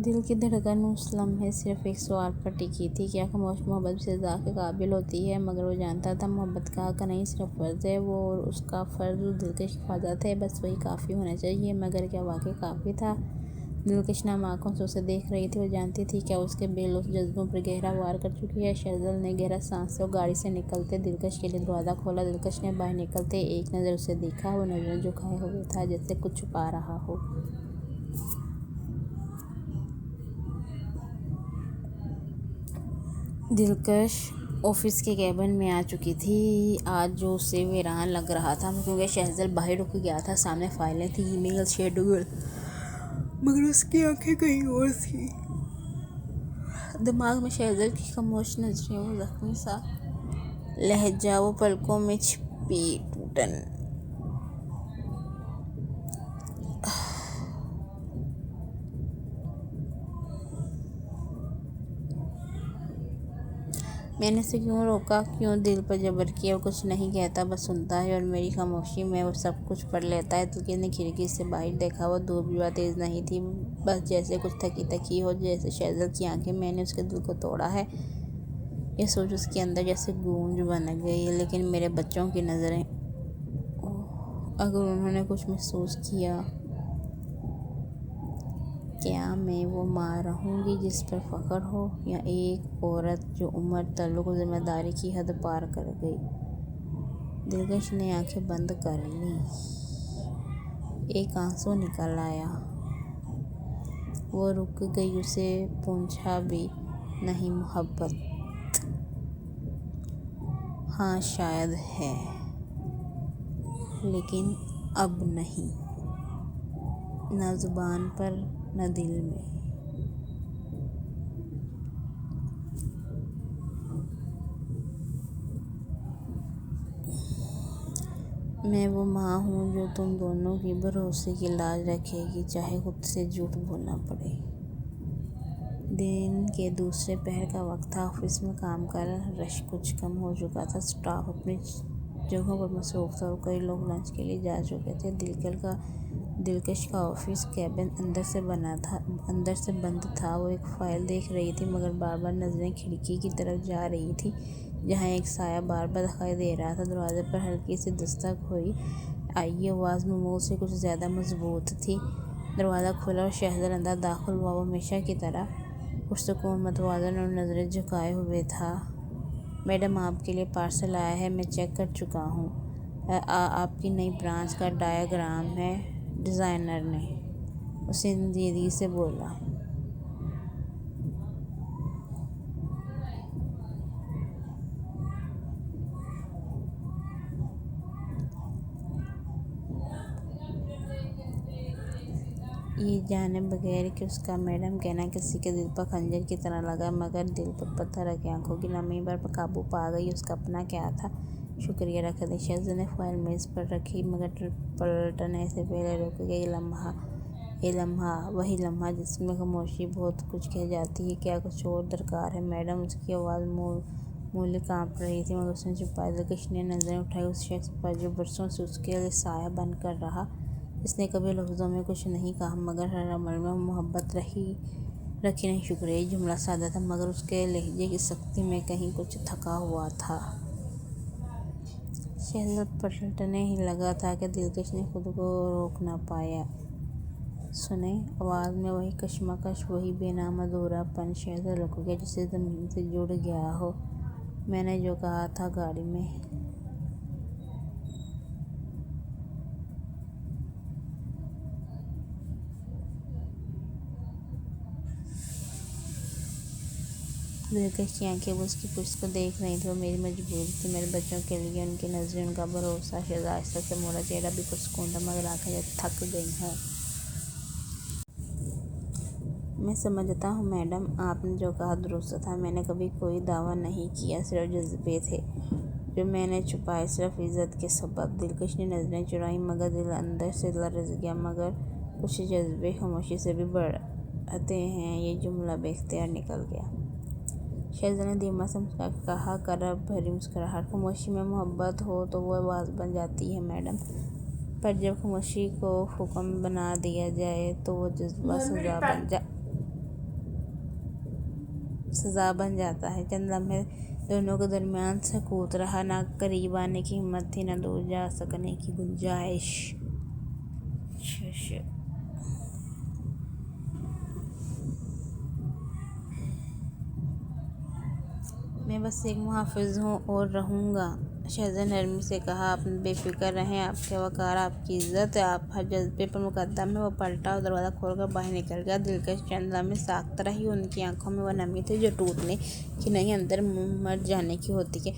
دل کی دھڑکن اس لمحے صرف ایک سوال پر ٹکی تھی، کیا خاموش محبت بھی سزا کے قابل ہوتی ہے؟ مگر وہ جانتا تھا محبت کا حق نہیں، صرف فرض ہے۔ وہ اور اس کا فرض دلکش کی حفاظت ہے، بس وہی کافی ہونا چاہیے۔ مگر کیا واقعی کافی تھا؟ دلکش نم آنکھوں سے اسے دیکھ رہی تھی۔ وہ جانتی تھی کیا اس کے بے لطف جذبوں پر گہرا وار کر چکی ہے۔ شہزاد نے گہرا سانس لیا اور گاڑی سے نکلتے دلکش کے لیے دروازہ کھولا۔ دلکش نے باہر نکلتے ایک نظر اسے دیکھا، وہ نظریں جھکائے ہوئے تھا، جیسے کچھ چھپا رہا ہو۔ دلکش آفس کے کیبن میں آ چکی تھی، آج جو اسے ویران لگ رہا تھا، کیونکہ شہزاد باہر رک گیا تھا۔ سامنے فائلیں تھیں، ای میل، شیڈول، مگر اس کی آنکھیں کہیں اور تھیں۔ دماغ میں شہزاد کی خاموش نظریں، وہ زخمی سا لہجہ، وہ پلکوں میں چھپی ٹوٹن۔ میں نے اسے کیوں روکا، کیوں دل پر جبر کیا؟ وہ کچھ نہیں کہتا، بس سنتا ہے، اور میری خاموشی میں وہ سب کچھ پڑھ لیتا ہے۔ دلکش نے کھڑکی سے باہر دیکھا، وہ دھوپ زیادہ تیز نہیں تھی، بس جیسے کچھ تھکی تھکی ہو، جیسے شہزاد کی آنکھیں۔ میں نے اس کے دل کو توڑا ہے، یہ سوچ اس کے اندر جیسے گونج بن گئی۔ لیکن میرے بچوں کی نظریں، اگر انہوں نے کچھ محسوس کیا، کیا میں وہ ماں رہوں گی جس پر فخر ہو، یا ایک عورت جو عمر، تعلق اور ذمہ داری کی حد پار کر گئی؟ دلکش نے آنکھیں بند کر لیں، ایک آنسو نکل آیا۔ وہ رک گئی، اسے پوچھا بھی نہیں، محبت؟ ہاں شاید ہے، لیکن اب نہیں، نہ زبان پر نہ دل میں۔ میں وہ ماں ہوں جو تم دونوں کی بھروسے کی لاج رکھے گی، چاہے خود سے جھوٹ بولنا پڑے۔ دن کے دوسرے پہر کا وقت تھا، آفس میں کام کا رش کچھ کم ہو چکا تھا، سٹاف اپنی جگہوں پر مصروف تھا اور کئی لوگ لنچ کے لیے جا چکے تھے۔ دلکش کا آفس کیبن اندر سے بند تھا۔ وہ ایک فائل دیکھ رہی تھی، مگر بار بار نظریں کھڑکی کی طرف جا رہی تھیں، جہاں ایک سایہ بار بار دکھائی دے رہا تھا۔ دروازے پر ہلکی سی دستک ہوئی، آئیے، آواز معمول سے کچھ زیادہ مضبوط تھی۔ دروازہ کھلا اور شہزاد اندر داخل ہوا۔ وہ ہمیشہ کی طرح پرسکون، متوازن اور نظریں جھکائے ہوئے تھا۔ میڈم، آپ کے لیے پارسل آیا ہے، میں چیک کر چکا ہوں۔ آپ کی نئی برانچ کا ڈایاگرام ہے، ڈیزائنر نے اس نے سنجیدگی سے بولا۔ یہ جانے بغیر کہ اس کا میڈم کہنا کسی کے دل پر خنجر کی طرح لگا، مگر دل پر پتھر رکھے آنکھوں کی نمی پر قابو پا گئی۔ اس کا اپنا کیا تھا؟ شکریہ رکھ دیں۔ شہزاد نے فائل میز پر رکھی، مگر پلٹنے سے پہلے رک گئی۔ یہ لمحہ وہی لمحہ جس میں خاموشی بہت کچھ کہہ جاتی ہے۔ کیا کچھ اور درکار ہے میڈم؟ اس کی آواز معمولی کانپ رہی تھی، مگر اس نے چھپائی۔ دلکش نے نظریں اٹھائیں اس شخص پر جو برسوں سے اس کے لیے سایہ بن کر رہا۔ اس نے کبھی لفظوں میں کچھ نہیں کہا، مگر ہر عمل میں محبت رکھی نہیں۔ شکریہ، یہ جملہ سادہ تھا، مگر اس کے لہجے کی سختی میں کہیں کچھ تھکا ہوا تھا۔ شہزاد پلٹنے ہی لگا تھا کہ دلکش نے خود کو روک نہ پایا۔ سنیں، آواز میں وہی کشمکش، وہی بے نام ادھورا پن۔ شہزاد رک گیا، جیسے زمین سے جڑ گیا ہو۔ میں نے جو کہا تھا گاڑی میں۔ دلکش کی آنکھیں اب اس کی پشت کو دیکھ رہی تھیں۔ وہ میری مجبوری تھی، میرے بچوں کے لیے، ان کی نظریں، ان کا بھروسہ۔ شہزاد آہستہ سے موڑا، چہرہ بھی پرسکون تھا، مگر آنکھیں جیسے تھک گئی ہوں۔ میں سمجھتا ہوں میڈم، آپ نے جو کہا درست تھا۔ میں نے کبھی کوئی دعویٰ نہیں کیا، صرف جذبے تھے جو میں نے چھپائے، صرف عزت کے سبب۔ دلکش نے نظریں چرائیں، مگر دل اندر سے لرز گیا۔ مگر کچھ جذبے خاموشی سے بھی بڑھتے ہیں۔ یہ جملہ بے اختیار نکل گیا۔ شہزاد نے دھیما سا مسکرا کر کہا، کرب بھری مسکراہٹ۔ خاموشی میں محبت ہو تو وہ آواز بن جاتی ہے میڈم، پر جب خاموشی کو حکم بنا دیا جائے تو وہ جذبہ سزا بن جاتا ہے۔ چند لمحے دونوں کے درمیان سکوت رہا، نہ قریب آنے کی ہمت تھی، نہ دور جا سکنے کی گنجائش۔ میں بس ایک محافظ ہوں اور رہوں گا، شہزاد نے نرمی سے کہا۔ آپ بے فکر رہیں، آپ کا وقار، آپ کی عزت، آپ ہر جذبے پر مقدم ہیں۔ وہ پلٹا اور دروازہ کھول کر باہر نکل گیا۔ دلکش چند لمحے ساکت رہی، ان کی آنکھوں میں وہ نمی تھی جو ٹوٹنے کی نہیں، اندر مر جانے کی ہوتی ہے۔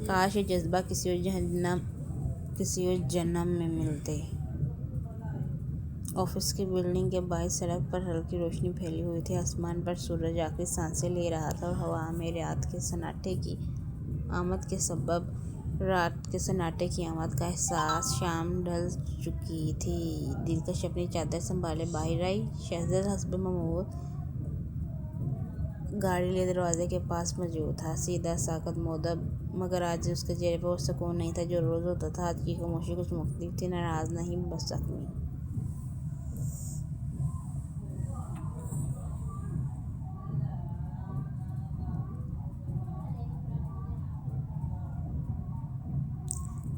کاش یہ جذبات کسی اور جنم میں ملتے۔ آفس کی بلڈنگ کے باہر سڑک پر ہلکی روشنی پھیلی ہوئی تھی۔ آسمان پر سورج آخری سانسیں لے رہا تھا، اور ہوا میں رات کے سناٹے کی آمد کا احساس۔ شام ڈھل چکی تھی۔ دلکش اپنی چادر سنبھالے باہر آئی۔ شہزاد حسب معمول گاڑی لیے دروازے کے پاس موجود تھا، سیدھا، ساکت، مؤدب، مگر آج اس کے چہرے پر وہ سکون نہیں تھا جو روز ہوتا تھا۔ آج کی خاموشی کچھ مختلف تھی، ناراض نہیں، بس زخمی۔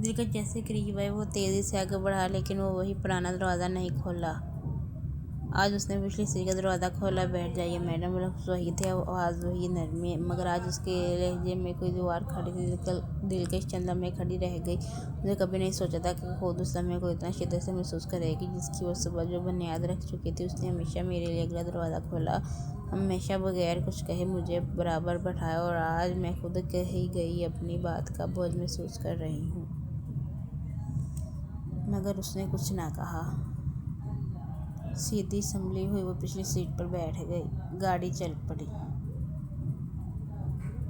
دلکش جیسے قریب آئے، وہ تیزی سے آگے بڑھا، لیکن وہ وہی پرانا دروازہ نہیں کھولا۔ آج اس نے پچھلی سیڑھی کا دروازہ کھولا۔ بیٹھ جائیے میڈم۔ لفظ وہی تھے، آواز وہی نرمی، مگر آج اس کے لہجے میں کوئی دیوار کھڑی تھی۔ دلکش چند لمحے کھڑی رہ گئی۔ اس نے کبھی نہیں سوچا تھا کہ خود اس لمحے کو اتنا شدت سے محسوس کرے گی، جس کی وہ صبح جو بنیاد رکھ چکی تھی۔ اس نے ہمیشہ میرے لیے اگلا دروازہ کھولا، ہمیشہ بغیر کچھ کہے مجھے برابر بٹھایا، اور آج میں خود کہی گئی اپنی بات کا بوجھ محسوس کر رہی ہوں۔ مگر اس نے کچھ نہ کہا۔ سیدھی سنبھلی ہوئی وہ پچھلی سیٹ پر بیٹھ گئی۔ گاڑی چل پڑی۔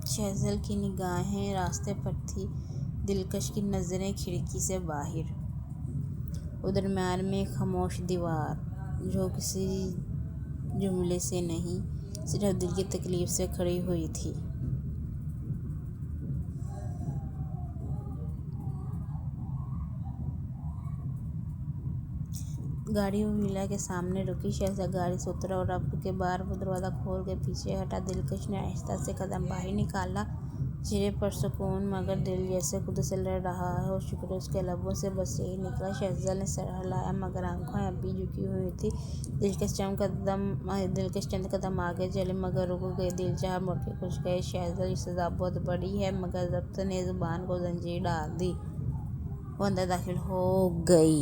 شہزاد کی نگاہیں راستے پر تھیں، دلکش کی نظریں کھڑکی سے باہر، اور درمیان میں ایک خاموش دیوار جو کسی جملے سے نہیں، صرف دل کی تکلیف سے کھڑی ہوئی تھی۔ گاڑی وہ ولا کے سامنے رکی۔ شہزاد گاڑی سے اترا اور اب کے بار وہ دروازہ کھول کے پیچھے ہٹا۔ دلکش نے آہستہ سے قدم باہر نکالا، چہرے پر سکون، مگر دل جیسے خود سے لڑ رہا ہو۔ شکریہ، اس کے لبوں سے بس یہی نکلا۔ شہزاد نے سر ہلایا، مگر آنکھیں اب بھی جھکی ہوئی تھیں۔ دلکش چند قدم آگے چلے، مگر رک گئے۔ دل چاہا مڑ کے کچھ کہے، شہزاد یہ سزا بہت بڑی ہے، مگر ضبط نے زبان کو زنجیر ڈال دی۔ وہ اندر داخل ہو گئی۔